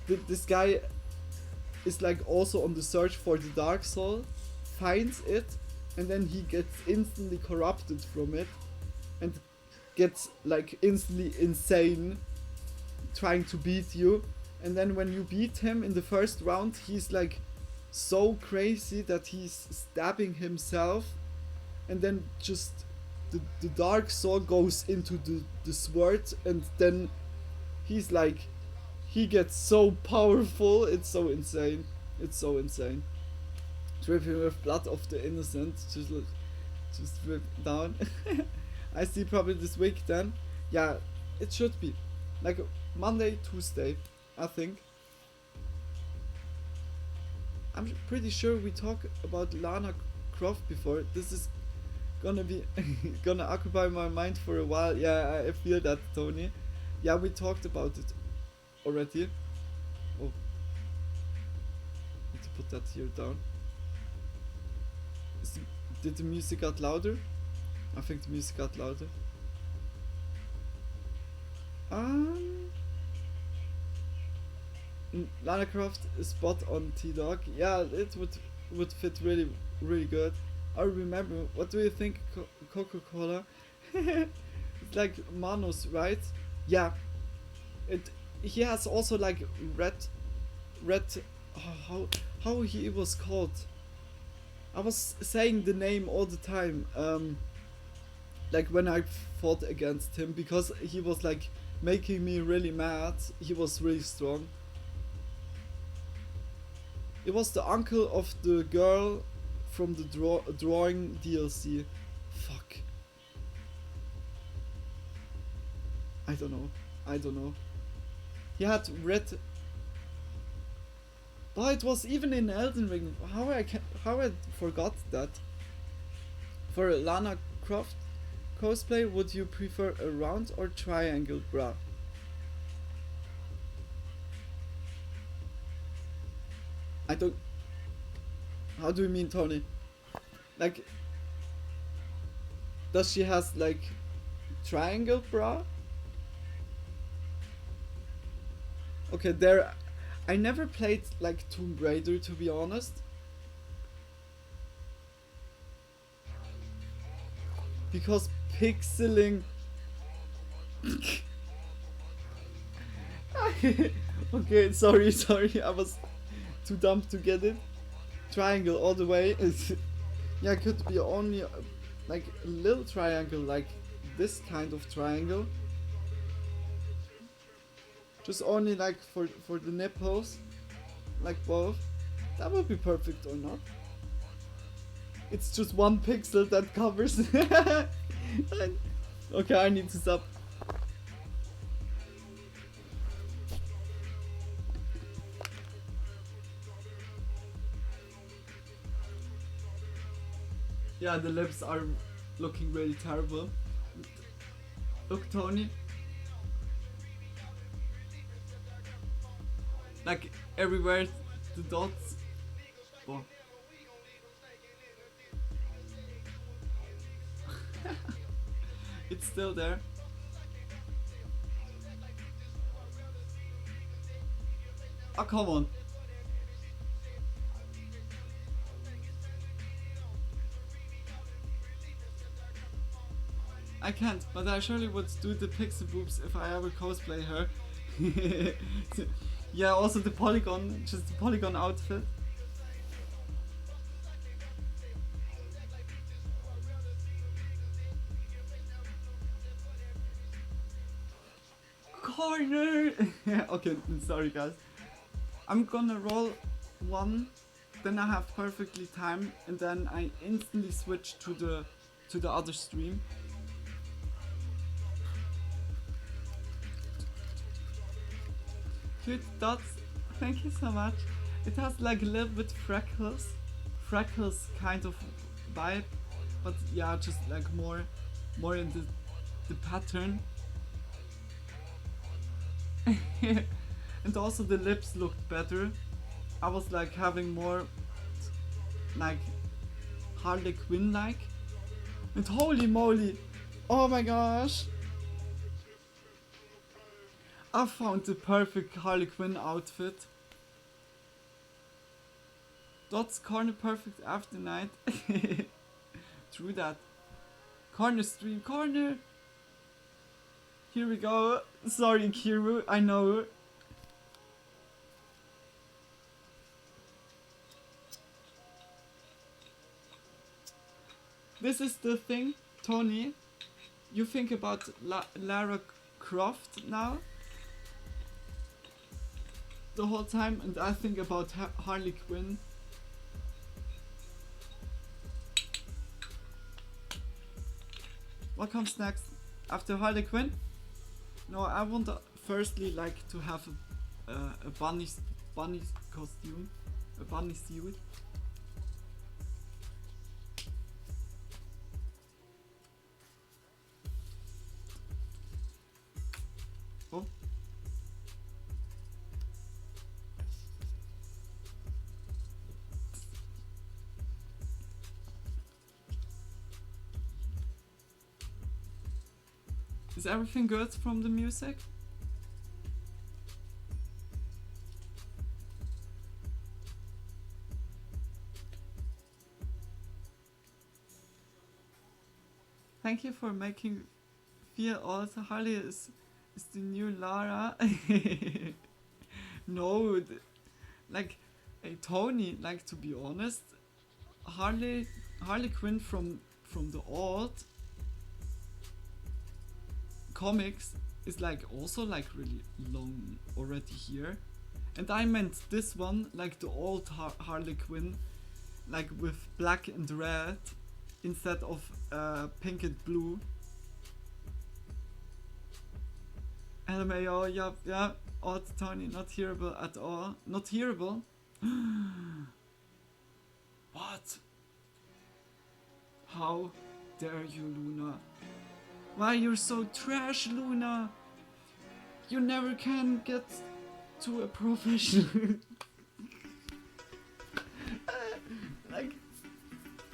this guy is like also on the search for the Dark Soul, finds it, and then he gets instantly corrupted from it and gets like instantly insane trying to beat you. And then when you beat him in the first round, he's like so crazy that he's stabbing himself, and then just the Dark Soul goes into the sword, and then he's like, he gets so powerful. It's so insane. It's so insane. Dripping with blood of the innocent. Just drip down. I see probably this week then. Yeah, it should be. Like Monday, Tuesday, I think. I'm pretty sure we talked about Lara Croft before. This is gonna be gonna occupy my mind for a while. Yeah, I feel that, Tony. Yeah, we talked about it already. Oh, need to put that here down. Did the music got louder? I think the music got louder. Lara Croft is spot on, T-Dog. Yeah, it would would fit really, really good. I remember. What do you think, Coca-Cola? It's like Manus, right? Yeah. It. He has also like red. How he was called? I was saying the name all the time. Like when I fought against him, because he was like making me really mad. He was really strong. It was the uncle of the girl from the drawing DLC. Fuck. I don't know. He had red. But it was even in Elden Ring. How I forgot that. For a Lana Croft cosplay, would you prefer a round or triangle bra? I don't. How do you mean, Tony? Like, does she has like triangle bra? Okay, there. I never played like Tomb Raider, to be honest. Because pixeling. Okay, sorry, I was too dumb to get it. Triangle all the way. Yeah, it could be only like a little triangle, like this kind of triangle. Just only like for the nipples, like both. That would be perfect or not. It's just one pixel that covers. Okay, I need to stop. Yeah, the lips are looking really terrible. Look, Tony. Like everywhere, the dots. Oh. It's still there. Oh, come on. I can't, but I surely would do the pixel boobs if I ever cosplay her. Yeah, also the polygon, just the polygon outfit. Corner! Okay, sorry guys. I'm gonna roll one, then I have perfectly timed, and then I instantly switch to the other stream. Cute dots, thank you so much. It has like a little bit freckles kind of vibe, but yeah, just like more in the pattern. And also the lips looked better. I was like having more like Harley Quinn like. And holy moly, oh my gosh, I found the perfect Harley Quinn outfit. Dots corner perfect after night. True that. Corner stream, corner. Here we go. Sorry, Kiru, I know. This is the thing, Tony. You think about Lara Croft now the whole time, and I think about Harley Quinn. What comes next after Harley Quinn? No, I want firstly like to have a bunny costume, a bunny suit. Oh. Is everything good from the music? Thank you for making Fear also. Harley is the new Lara. No, like, hey, Tony, like, to be honest, Harley Quinn from the old comics is like also like really long already here, and I meant this one, like the old Harley Quinn, like with black and red instead of pink and blue. LMAO, yeah, odd Tony, not hearable at all. Not hearable? What? How dare you, Luna? Why you're so trash, Luna? You never can get to a professional. Like,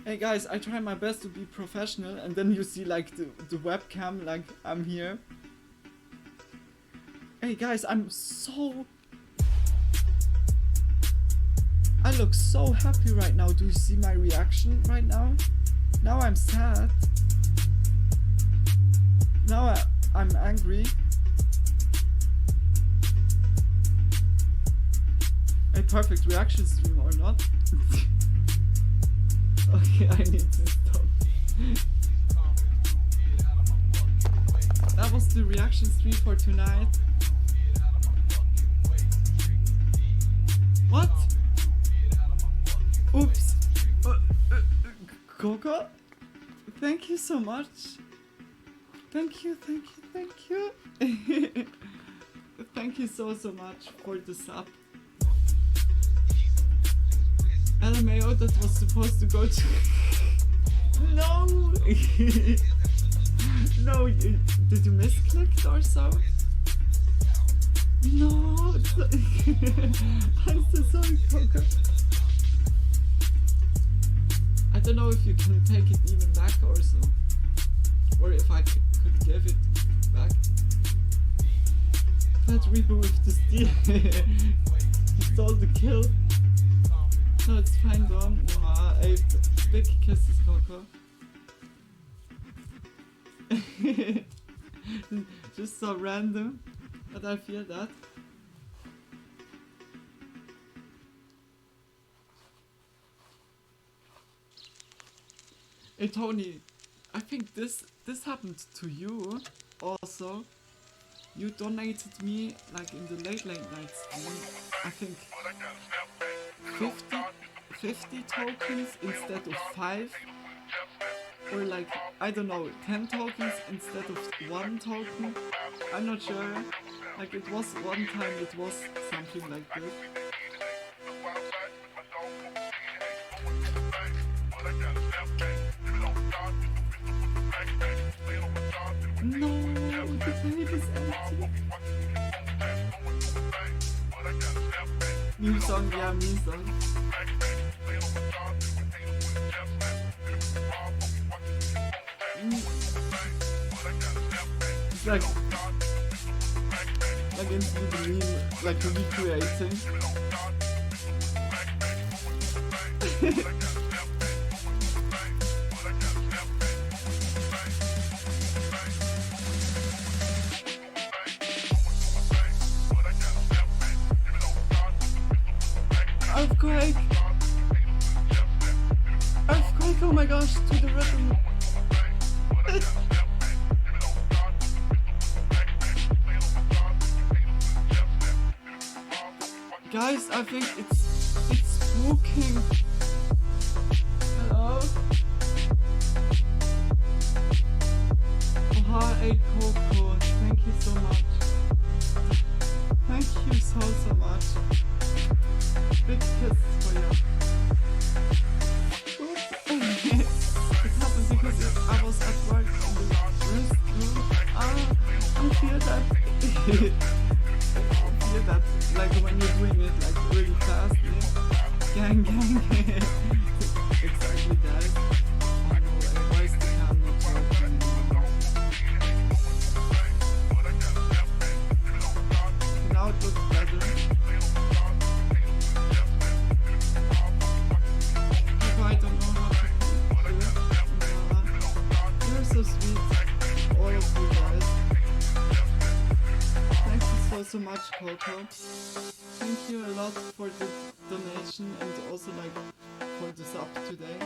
hey guys, I try my best to be professional, and then you see like the webcam, like I'm here. Hey guys, I look so happy right now. Do you see my reaction right now? Now I'm sad. Now I'm angry. A perfect reaction stream or not? Okay, I need to stop. That was the reaction stream for tonight. What? Oops. Coco? Thank you so much. Thank you. Thank you so much for the sub. LMAO, that was supposed to go to... No! No, did you misclick or so? No! I'm so sorry, Coco. I don't know if you can take it even back or so. Or if I could give it back. That Reaper with the steal. He stole the kill. No, it's fine, Dom. A big kisses, Coco. Just so random, but I feel that. Hey Tony, I think this happened to you also. You donated me like in the late night stream, I think 50 tokens instead of 5, or like, I don't know, 10 tokens instead of 1 token. I'm not sure. Like, it was one time, it was something like this. No, the page is empty. New song, yeah, new song. It's like into the meme, like recreating. Earthquake! Earthquake, oh my gosh, to the rhythm. Guys, I think it's spooking. Hello? Oha, 8 Coco, thank you so much. Thank you so much. Big kisses for you. It happened because I was at work in the restroom. I feel that. I feel that, like when you're doing it like really fast, yeah? Gang. Exactly that. Oh no, why is the cam not working anymore? Now it looks better. I don't know how to do it. You're so sweet. so much, Coco. Thank you a lot for the donation and also like for the sub today.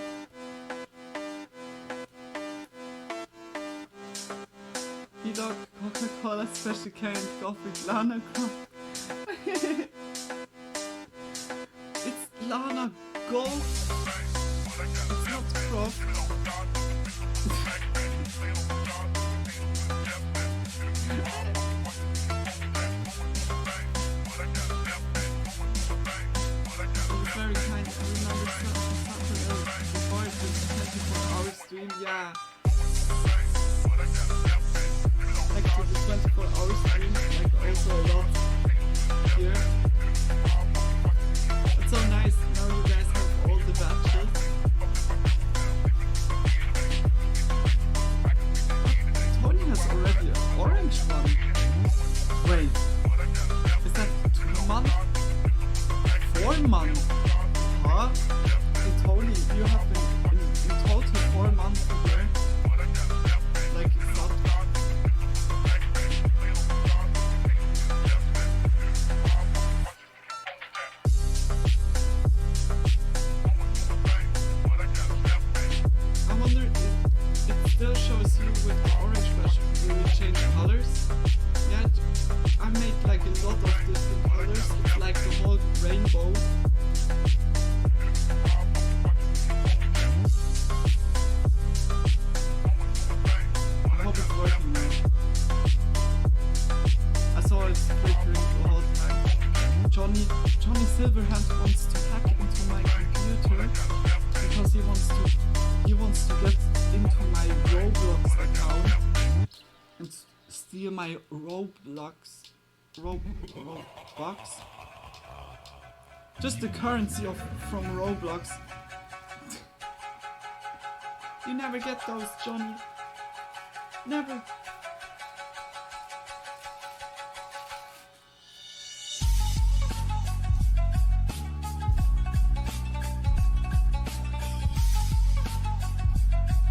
Dog, Coca-Cola Special K and Coffee Lana Gold. It's Lana Gold. It's not Prof. Very kind. I remember something else before it was 24-hour stream. Yeah. Like to the 24-hour stream, like also a lot here. It's so nice. Now you guys have all the batches. Tony has already an orange one. Wait, is that 2 months? 4 months? Huh? In Tony, you have in total 4 months here. Like, it's not. I wonder if it still shows you with the orange brush. Will you change colors? Yeah, I made like a lot of different colors. It's like the whole rainbow. I hope it's working now. I saw it flickering the whole time. Johnny Silverhand wants to hack into my computer because he wants to get into my Roblox account and steal my Roblox. Just the currency from Roblox. You never get those, Johnny. Never.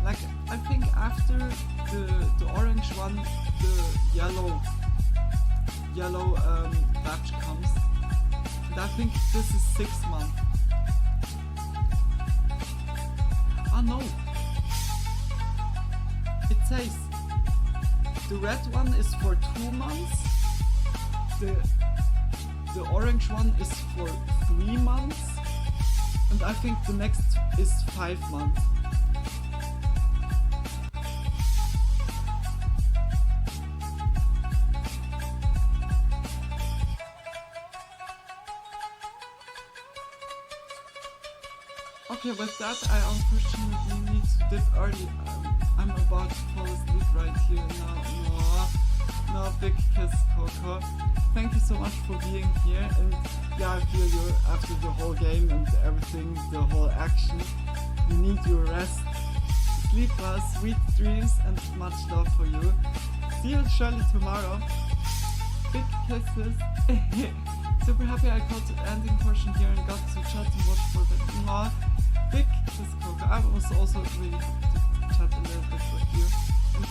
Like, I think after the orange one, the yellow batch comes. And I think this is 6 months. Oh no! It says the red one is for 2 months. The orange one is for 3 months. And I think the next is 5 months. Okay, with that, I unfortunately need to dip early. I'm about to fall asleep right here now. No, big kiss, Coco. Thank you so much for being here. And yeah, I feel you after the whole game and everything, the whole action. You need your rest. Sleep well, sweet dreams, and much love for you. See you surely tomorrow. Big kisses. Super happy I got the ending portion here and got to chat and watch for that. Big kiss, Coco. I was also really happy to chat a little bit with you. And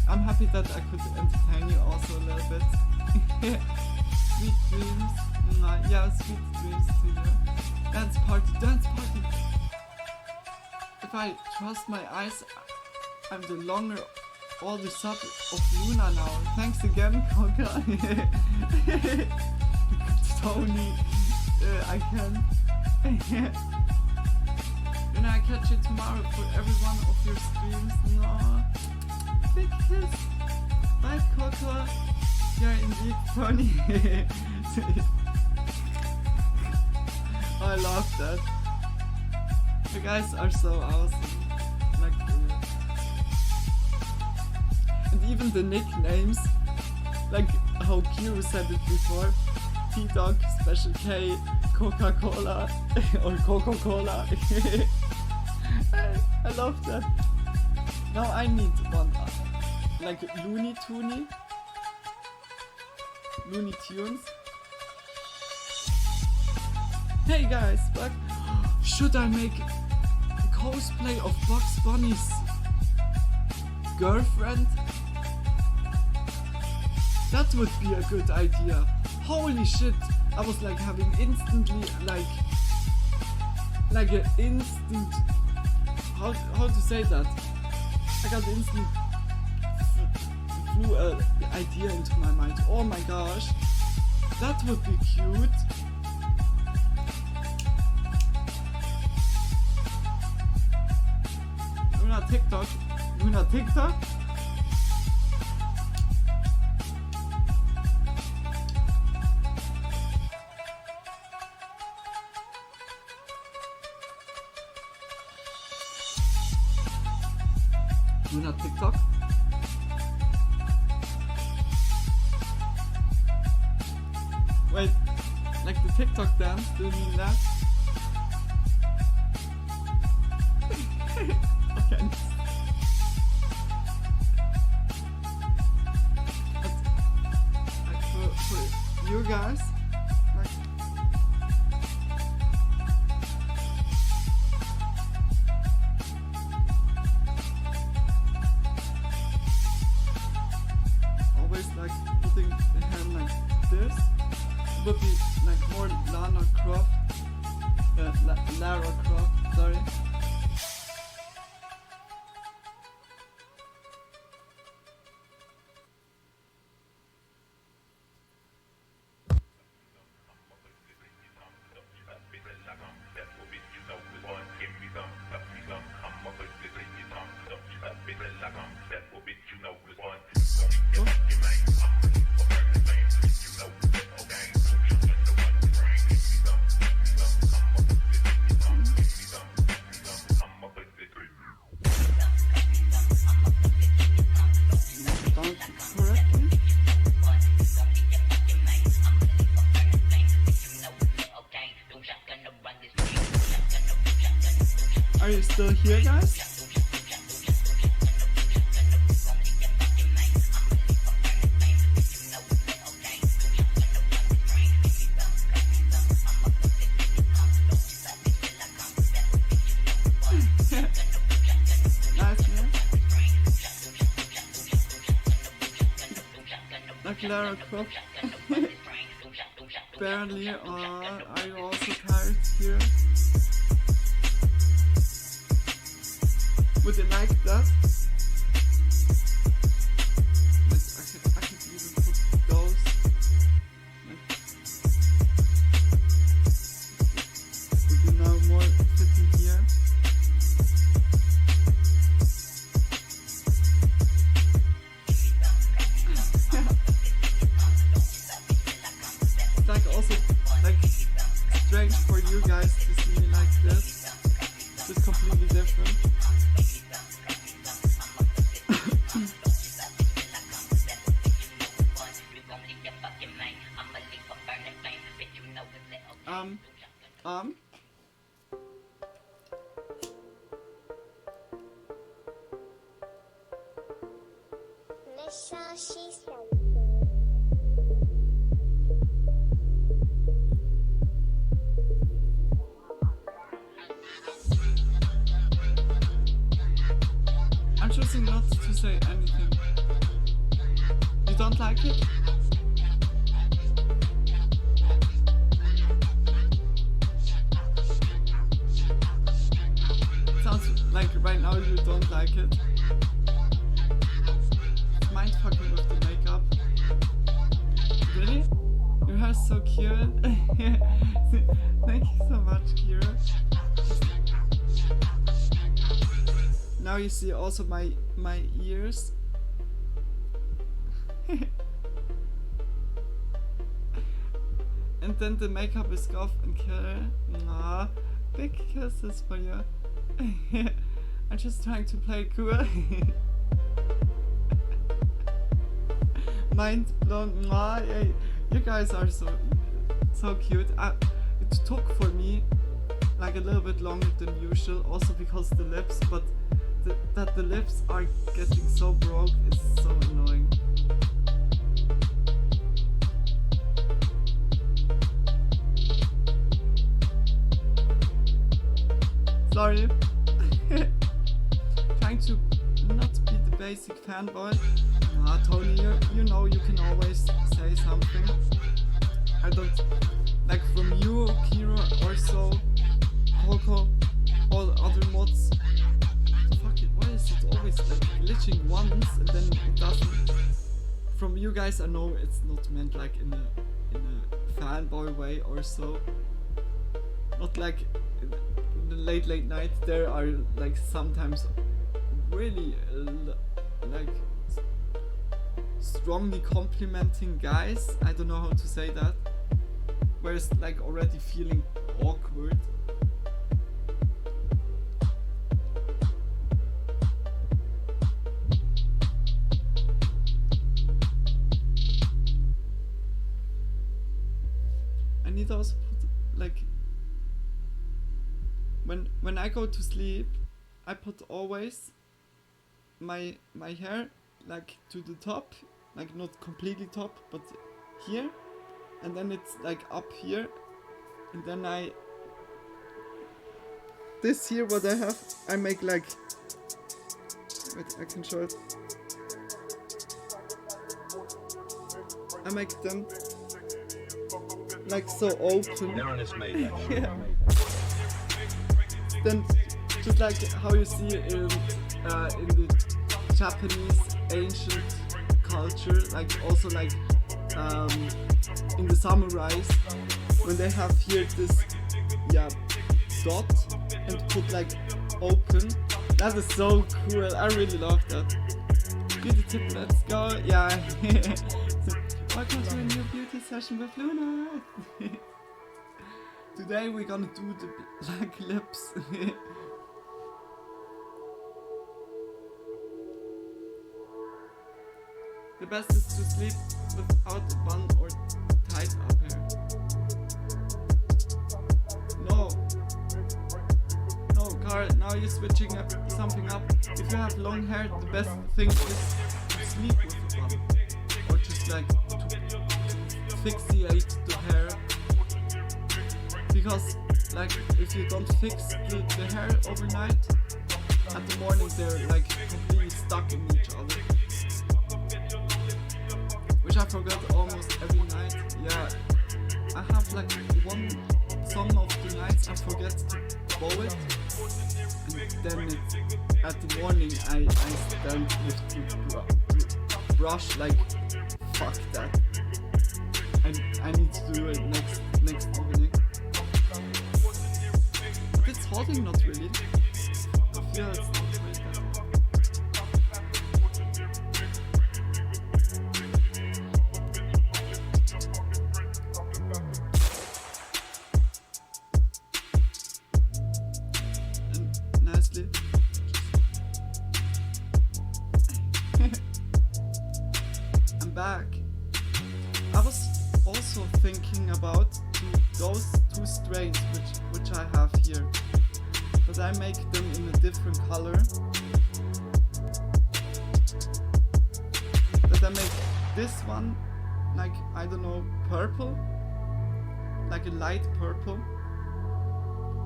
I'm happy that I could entertain you also a little bit. Sweet dreams. Yeah, sweet dreams to you. Dance party. If I trust my eyes, I'm the longer all the sub of Luna now. Thanks again, Coco. Tony, I can. And I catch you tomorrow for every one of your streams. Big kiss. Bye, Coco. You're indeed funny. I love that. You guys are so awesome. Like, and even the nicknames, like how Q said it before. T-Dog, Special K, Coca-Cola, or Coca-Cola. I love that. Now I need one, like Looney Tunes. Hey guys, but should I make a cosplay of Bugs Bunny's girlfriend? That would be a good idea. Holy shit! I was like having instantly like an instant. How to say that? I got instant flew an idea into my mind. Oh my gosh, that would be cute. Luna TikTok. Luna TikTok. Luna TikTok. Wait, like the TikTok dance, do you mean that? Okay. Like for you guys, like always like putting the hand like this would be like more Lara Croft, sorry. Are you still here, guys? Nice, man. Like Lara Croft. Barely, are you also tired here? Would you like that? Like, I could even put those. Like, would you now more fitting here? It's like also like strange for you guys to see me like this. It's completely different. I'm choosing not to say anything. You don't like it? Sounds like right now you don't like it. Mind fucking with the makeup. Really? Your hair's so cute. Thank you so much, Kira. Now you see also my ears. And then the makeup is off and Kira. Nah, big kisses for you. I'm just trying to play cool. Mind blown. Nah, you guys are so cute. It took for me like a little bit longer than usual, also because the lips, but that the lips are getting so broke is so annoying. Sorry. Trying to not be the basic fanboy. nah, Tony, you know you can always say something. I don't like from you, Kira, or so, Coco, all other mods. Fuck it, why is it always like glitching once and then it doesn't? From you guys, I know it's not meant like in a fanboy way or so. Not like in the late night. There are like sometimes really like strongly complimenting guys. I don't know how to say that. Whereas like already feeling awkward. I need to also put like when I go to sleep, I put always my hair like to the top, like not completely top, but here, and then it's like up here, and then this here what I have, I make like, wait, I can show it. I make them like so open. Yeah. Then just like how you see in the Japanese ancient culture, like also like in the samurais, when they have here this dot and put like open. That is so cool. I really love that. Beauty tip, let's go. Yeah. Welcome to a new beauty session with Luna. Today we're gonna do the black lips. The best is to sleep without a bun or tied up hair. No, Carl, now you're switching up something up. If you have long hair, the best thing is to sleep with a bun. Or just like to fixate the hair. Because like if you don't fix the hair overnight, at the morning they're like completely stuck in each other. Which I forgot almost every night. Yeah, I have like some of the nights I forget to bow it, and then at the morning I stand with the brush like fuck that. I need to do it next evening. But it's holding not really. I feel it's not really that. Nicely. I'm back. I was also thinking about those two strains which I have here, but I make them in a different color. That I make this one like, I don't know, purple, like a light purple,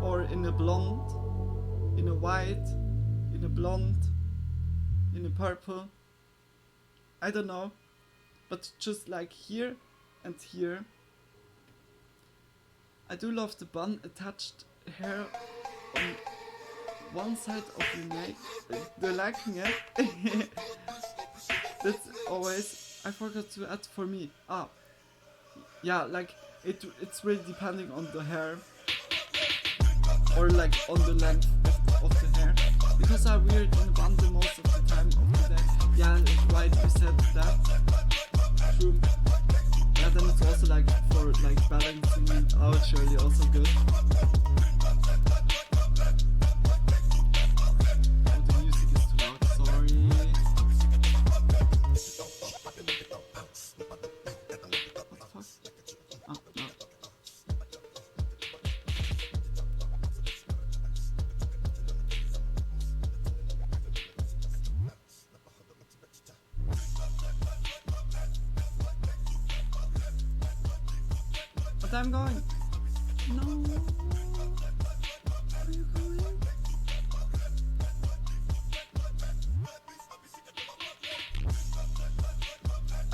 or in a blonde, in a white, in a blonde, in a purple. I don't know, but just like here and here. I do love the bun attached hair on one side of your neck. They're liking it. That's always, I forgot to add for me. Yeah, like it's really depending on the hair, or like on the length of the hair, because I wear it in a bundle most of the time of the day. Yeah, right, you said that. True. Yeah, then it's also like for like balancing it out, surely also good. Oh, the music is too loud, sorry. What the fuck? Oh, no. But I'm going. No. Are you going?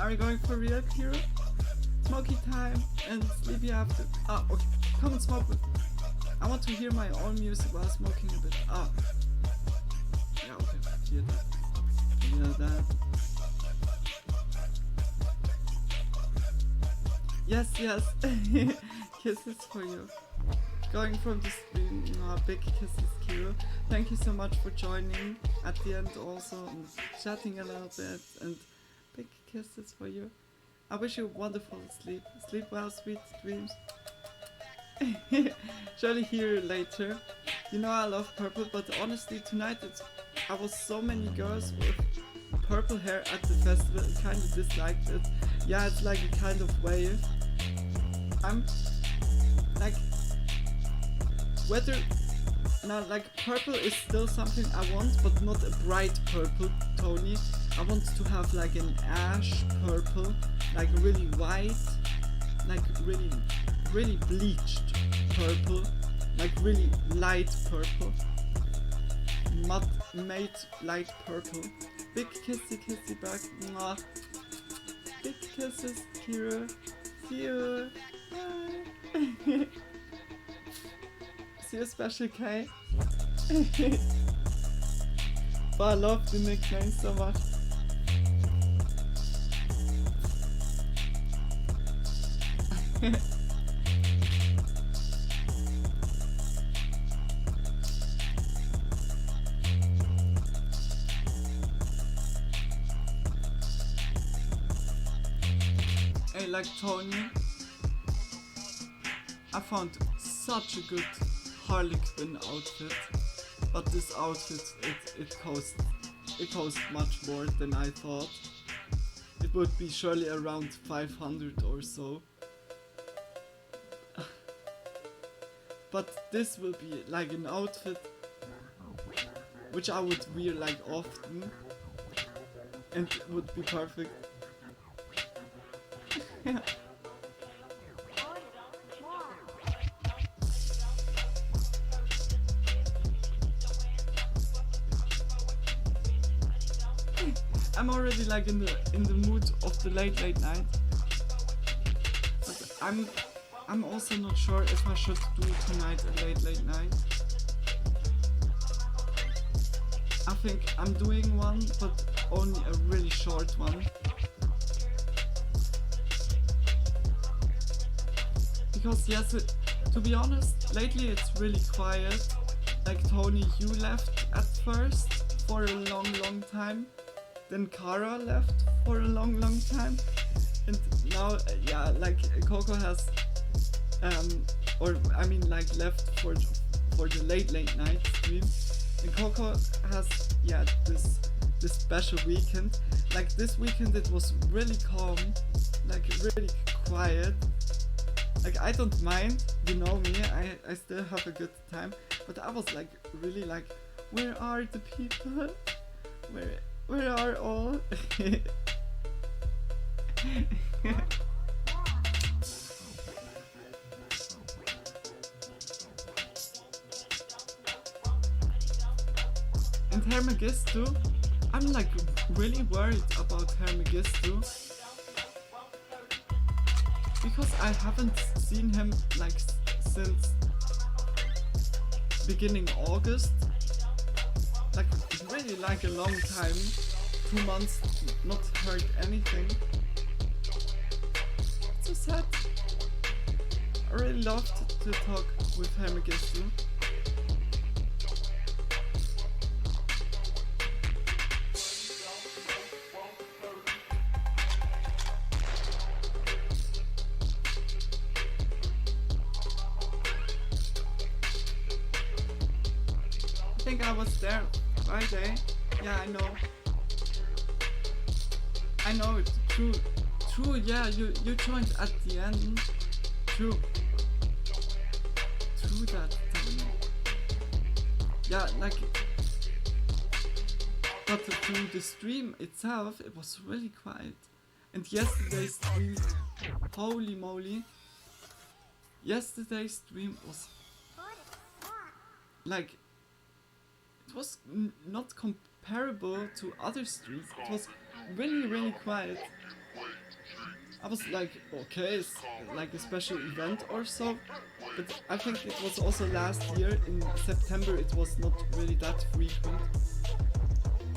Are we going for real, Kira? Smoky time and sleepy after. Ah, okay. Come and smoke with me. I want to hear my own music while smoking a bit. Ah. Yeah, okay. Hear that. Hear that. Yes, yes. Kisses for you. Going from the stream. Oh, big kisses, Kira. Thank you so much for joining at the end also and chatting a little bit. And big kisses for you. I wish you wonderful sleep. Sleep well, sweet dreams. Surely hear you later. You know I love purple, but honestly tonight I was so many girls with purple hair at the festival and kind of disliked it. Yeah, it's like a kind of wave. I'm like whether now like purple is still something I want, but not a bright purple, Tony. I want to have like an ash purple, like really white, like really bleached purple, like really light purple, matte light purple. Big kissy back. Mwah. Big kisses, Kira. See you. Bye. See you, Special K. But I love the nickname so much. Hey, like Tony, I found such a good Harley Quinn outfit, but this outfit it cost much more than I thought. It would be surely around 500 or so. But this will be like an outfit which I would wear like often and it would be perfect. I'm already like in the mood of the late night. But I'm also not sure if I should do tonight a late night. I think I'm doing one, but only a really short one. Because yes, to be honest, lately it's really quiet. Like Tony, you left at first for a long time. Then Kara left for a long time. And now, yeah, like Coco has, or I mean like left for the late night stream. And Coco has, yeah, this special weekend. Like this weekend it was really calm, like really quiet. Like I don't mind, you know me, I still have a good time. But I was like really like, where are the people? Where are all? And Hermegistu, I'm like really worried about Hermegistu because I haven't seen him like since beginning August, like really like a long time, 2 months not heard anything. It's so sad. I really loved to talk with Hermegistu. I think I was there Friday. Yeah, I know. It's true, yeah, you joined at the end. True that. Yeah, like, but through the stream itself, it was really quiet. And yesterday's stream, holy moly, yesterday's stream was like, it was not comparable to other streams. It was really quiet. I was like, okay, it's like a special event or so, but I think it was also last year in September. It was not really that frequent.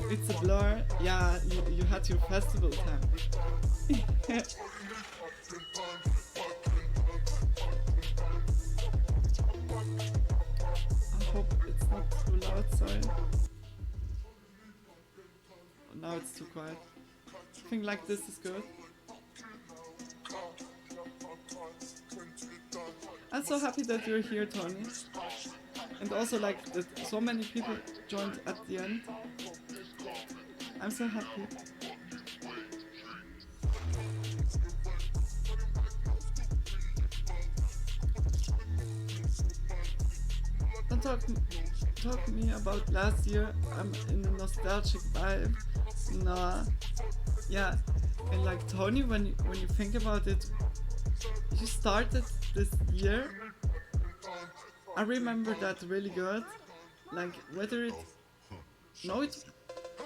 It's a blur. Yeah, you had your festival time. I hope it's not too loud, sorry. Oh, now it's too quiet. I think like this is good. I'm so happy that you're here, Tony. And also like that so many people joined at the end. I'm so happy. Don't talk to me about last year. I'm in a nostalgic vibe. Nah. Yeah. And like Tony, when you think about it, you started this year. I remember that really good. Like whether it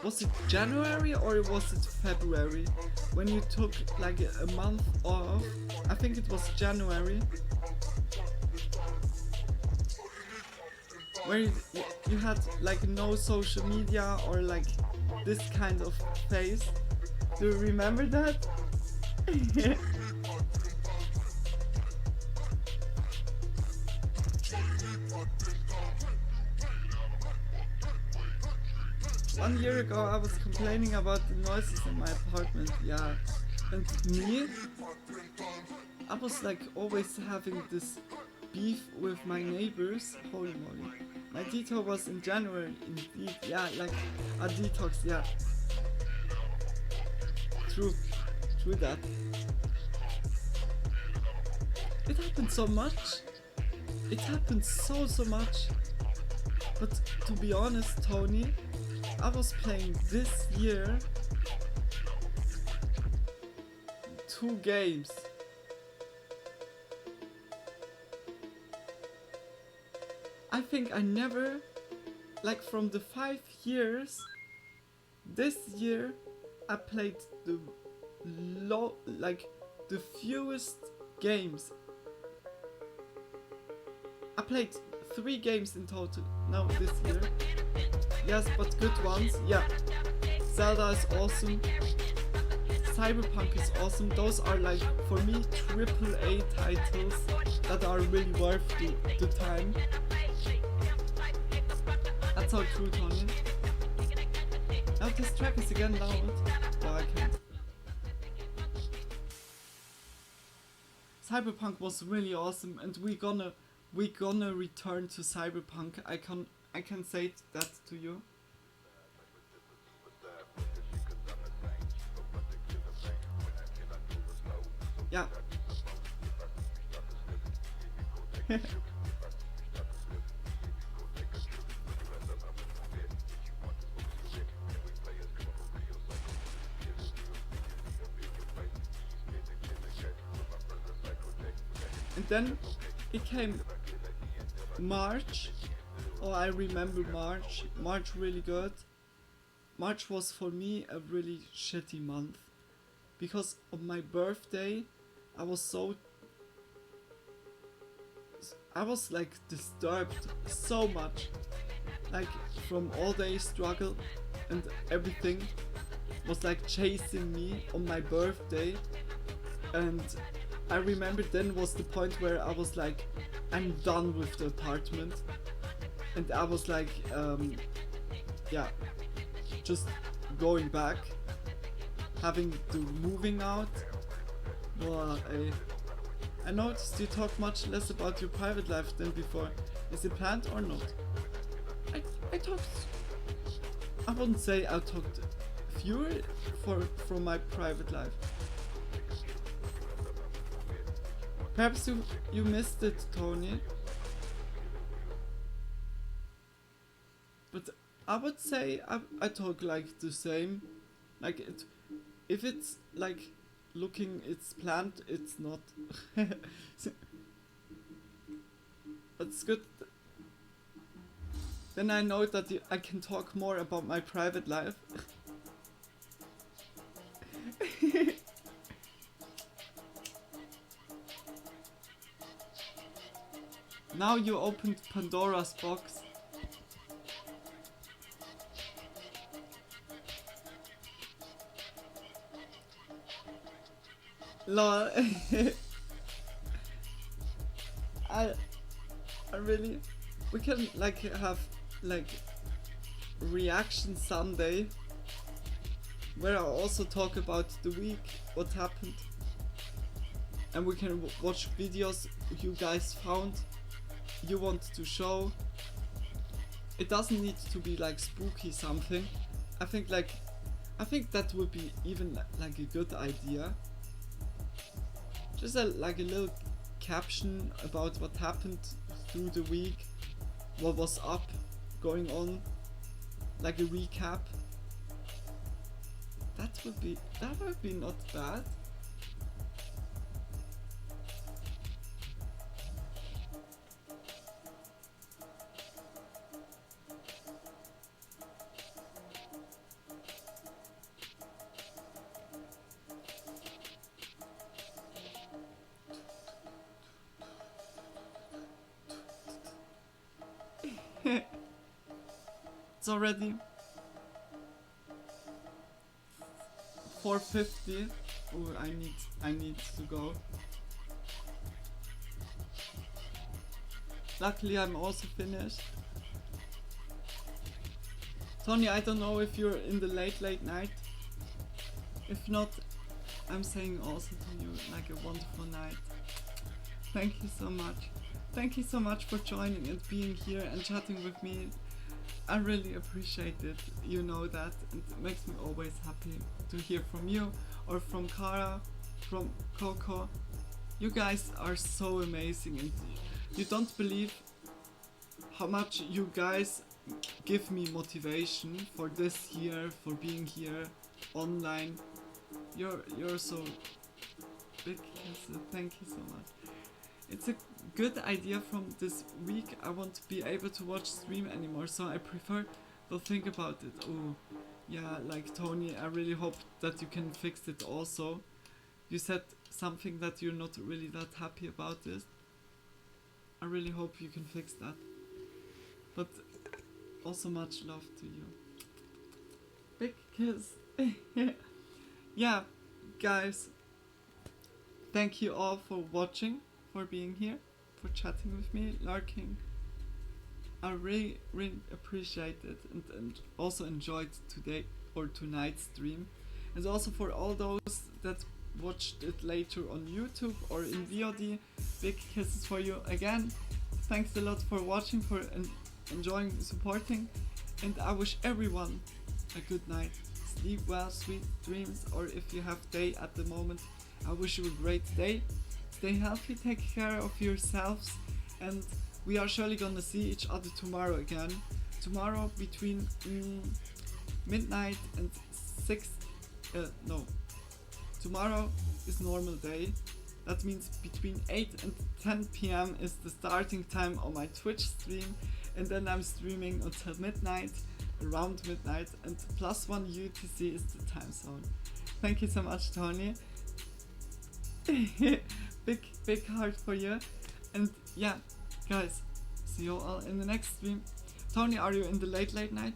was it January or was it February when you took like a month off? I think it was January. Where you had like no social media or like this kind of phase. Do you remember that? One year ago I was complaining about the noises in my apartment, yeah. And me, I was like always having this beef with my neighbors. Holy moly. My detox was in January, indeed, yeah, like a detox, yeah. True that. It happened so much. It happened so much. But to be honest, Tony, I was playing this year 2 games. I think I never, like from the 5 years, this year I played the fewest games. I played 3 games in total now this year. Yes, but good ones. Yeah, Zelda is awesome. Cyberpunk is awesome. Those are like for me AAA titles that are really worth the time. That's how true, Tony. Now this track is again loud. Oh, I can't. Cyberpunk was really awesome, and we gonna return to Cyberpunk. I can say that to you. Yeah. And then it came March. Oh, I remember March. March really good. March was for me a really shitty month. Because on my birthday, I was like disturbed so much. Like from all day struggle and everything was like chasing me on my birthday. And I remember then was the point where I was like, I'm done with the apartment. And I was like, yeah, just going back, having to moving out. Well, I noticed you talk much less about your private life than before. Is it planned or not? I talked. I wouldn't say I talked fewer from my private life. Perhaps you missed it, Tony. But I would say I talk like the same. Like if it's like looking it's planned, it's not. But it's good. Then I know that I can talk more about my private life. Now you opened Pandora's box. Lol. I really, we can like have like reaction Sunday where I also talk about the week, what happened, and we can watch videos you guys found, you want to show. It doesn't need to be like spooky something. I think that would be even like a good idea. Just like a little caption about what happened through the week, what was up, going on, like a recap. That would be not bad. It's already 4:50. Oh, I need to go. Luckily, I'm also finished. Tony, I don't know if you're in the late night. If not, I'm saying also to you like a wonderful night. Thank you so much. Thank you so much for joining and being here and chatting with me. I really appreciate it, you know that, and it makes me always happy to hear from you or from Kara, from Coco. You guys are so amazing, and you don't believe how much you guys give me motivation for this year, for being here online. You're so big, so thank you so much. It's a good idea from this week. I won't be able to watch stream anymore, so I prefer to think about it. Oh, yeah, like Tony, I really hope that you can fix it also. You said something that you're not really that happy about this. I really hope you can fix that. But also much love to you. Big kiss. Yeah, guys, thank you all for watching, for being here, for chatting with me, lurking. I really appreciate it, and also enjoyed today or tonight's stream. And also for all those that watched it later on YouTube or in VOD, big kisses for you again. Thanks a lot for watching, for enjoying, supporting, and I wish everyone a good night. Sleep well, sweet dreams, or if you have day at the moment, I wish you a great day. Stay healthy, take care of yourselves, and we are surely gonna see each other tomorrow again. Tomorrow between midnight and 6, no, tomorrow is normal day. That means between 8 and 10 p.m. is the starting time on my Twitch stream, and then I'm streaming until midnight, around midnight, and +1 UTC is the time zone. Thank you so much, Tony. Big heart for you, and yeah, guys, see you all in the next stream. Tony, are you in the late night?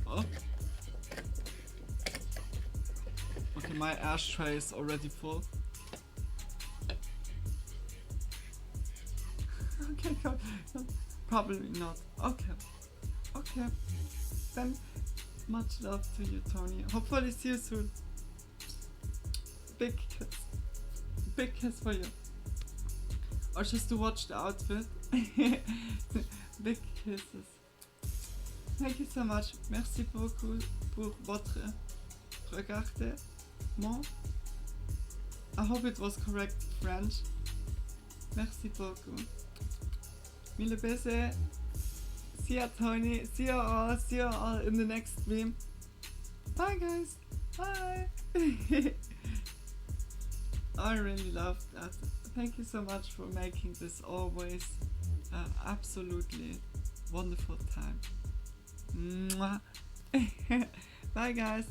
Oh, okay, my ashtray is already full. Okay, probably not. Okay. Then, much love to you, Tony. Hopefully see you soon. Big kiss for you. Or just to watch the outfit. Big kisses. Thank you so much. Merci beaucoup pour votre regardement. I hope it was correct French. Merci beaucoup. Mille baisers. See ya, Tony. See you all in the next stream. Bye, guys. Bye. I really love that. Thank you so much for making this always absolutely wonderful time. Mwah. Bye guys.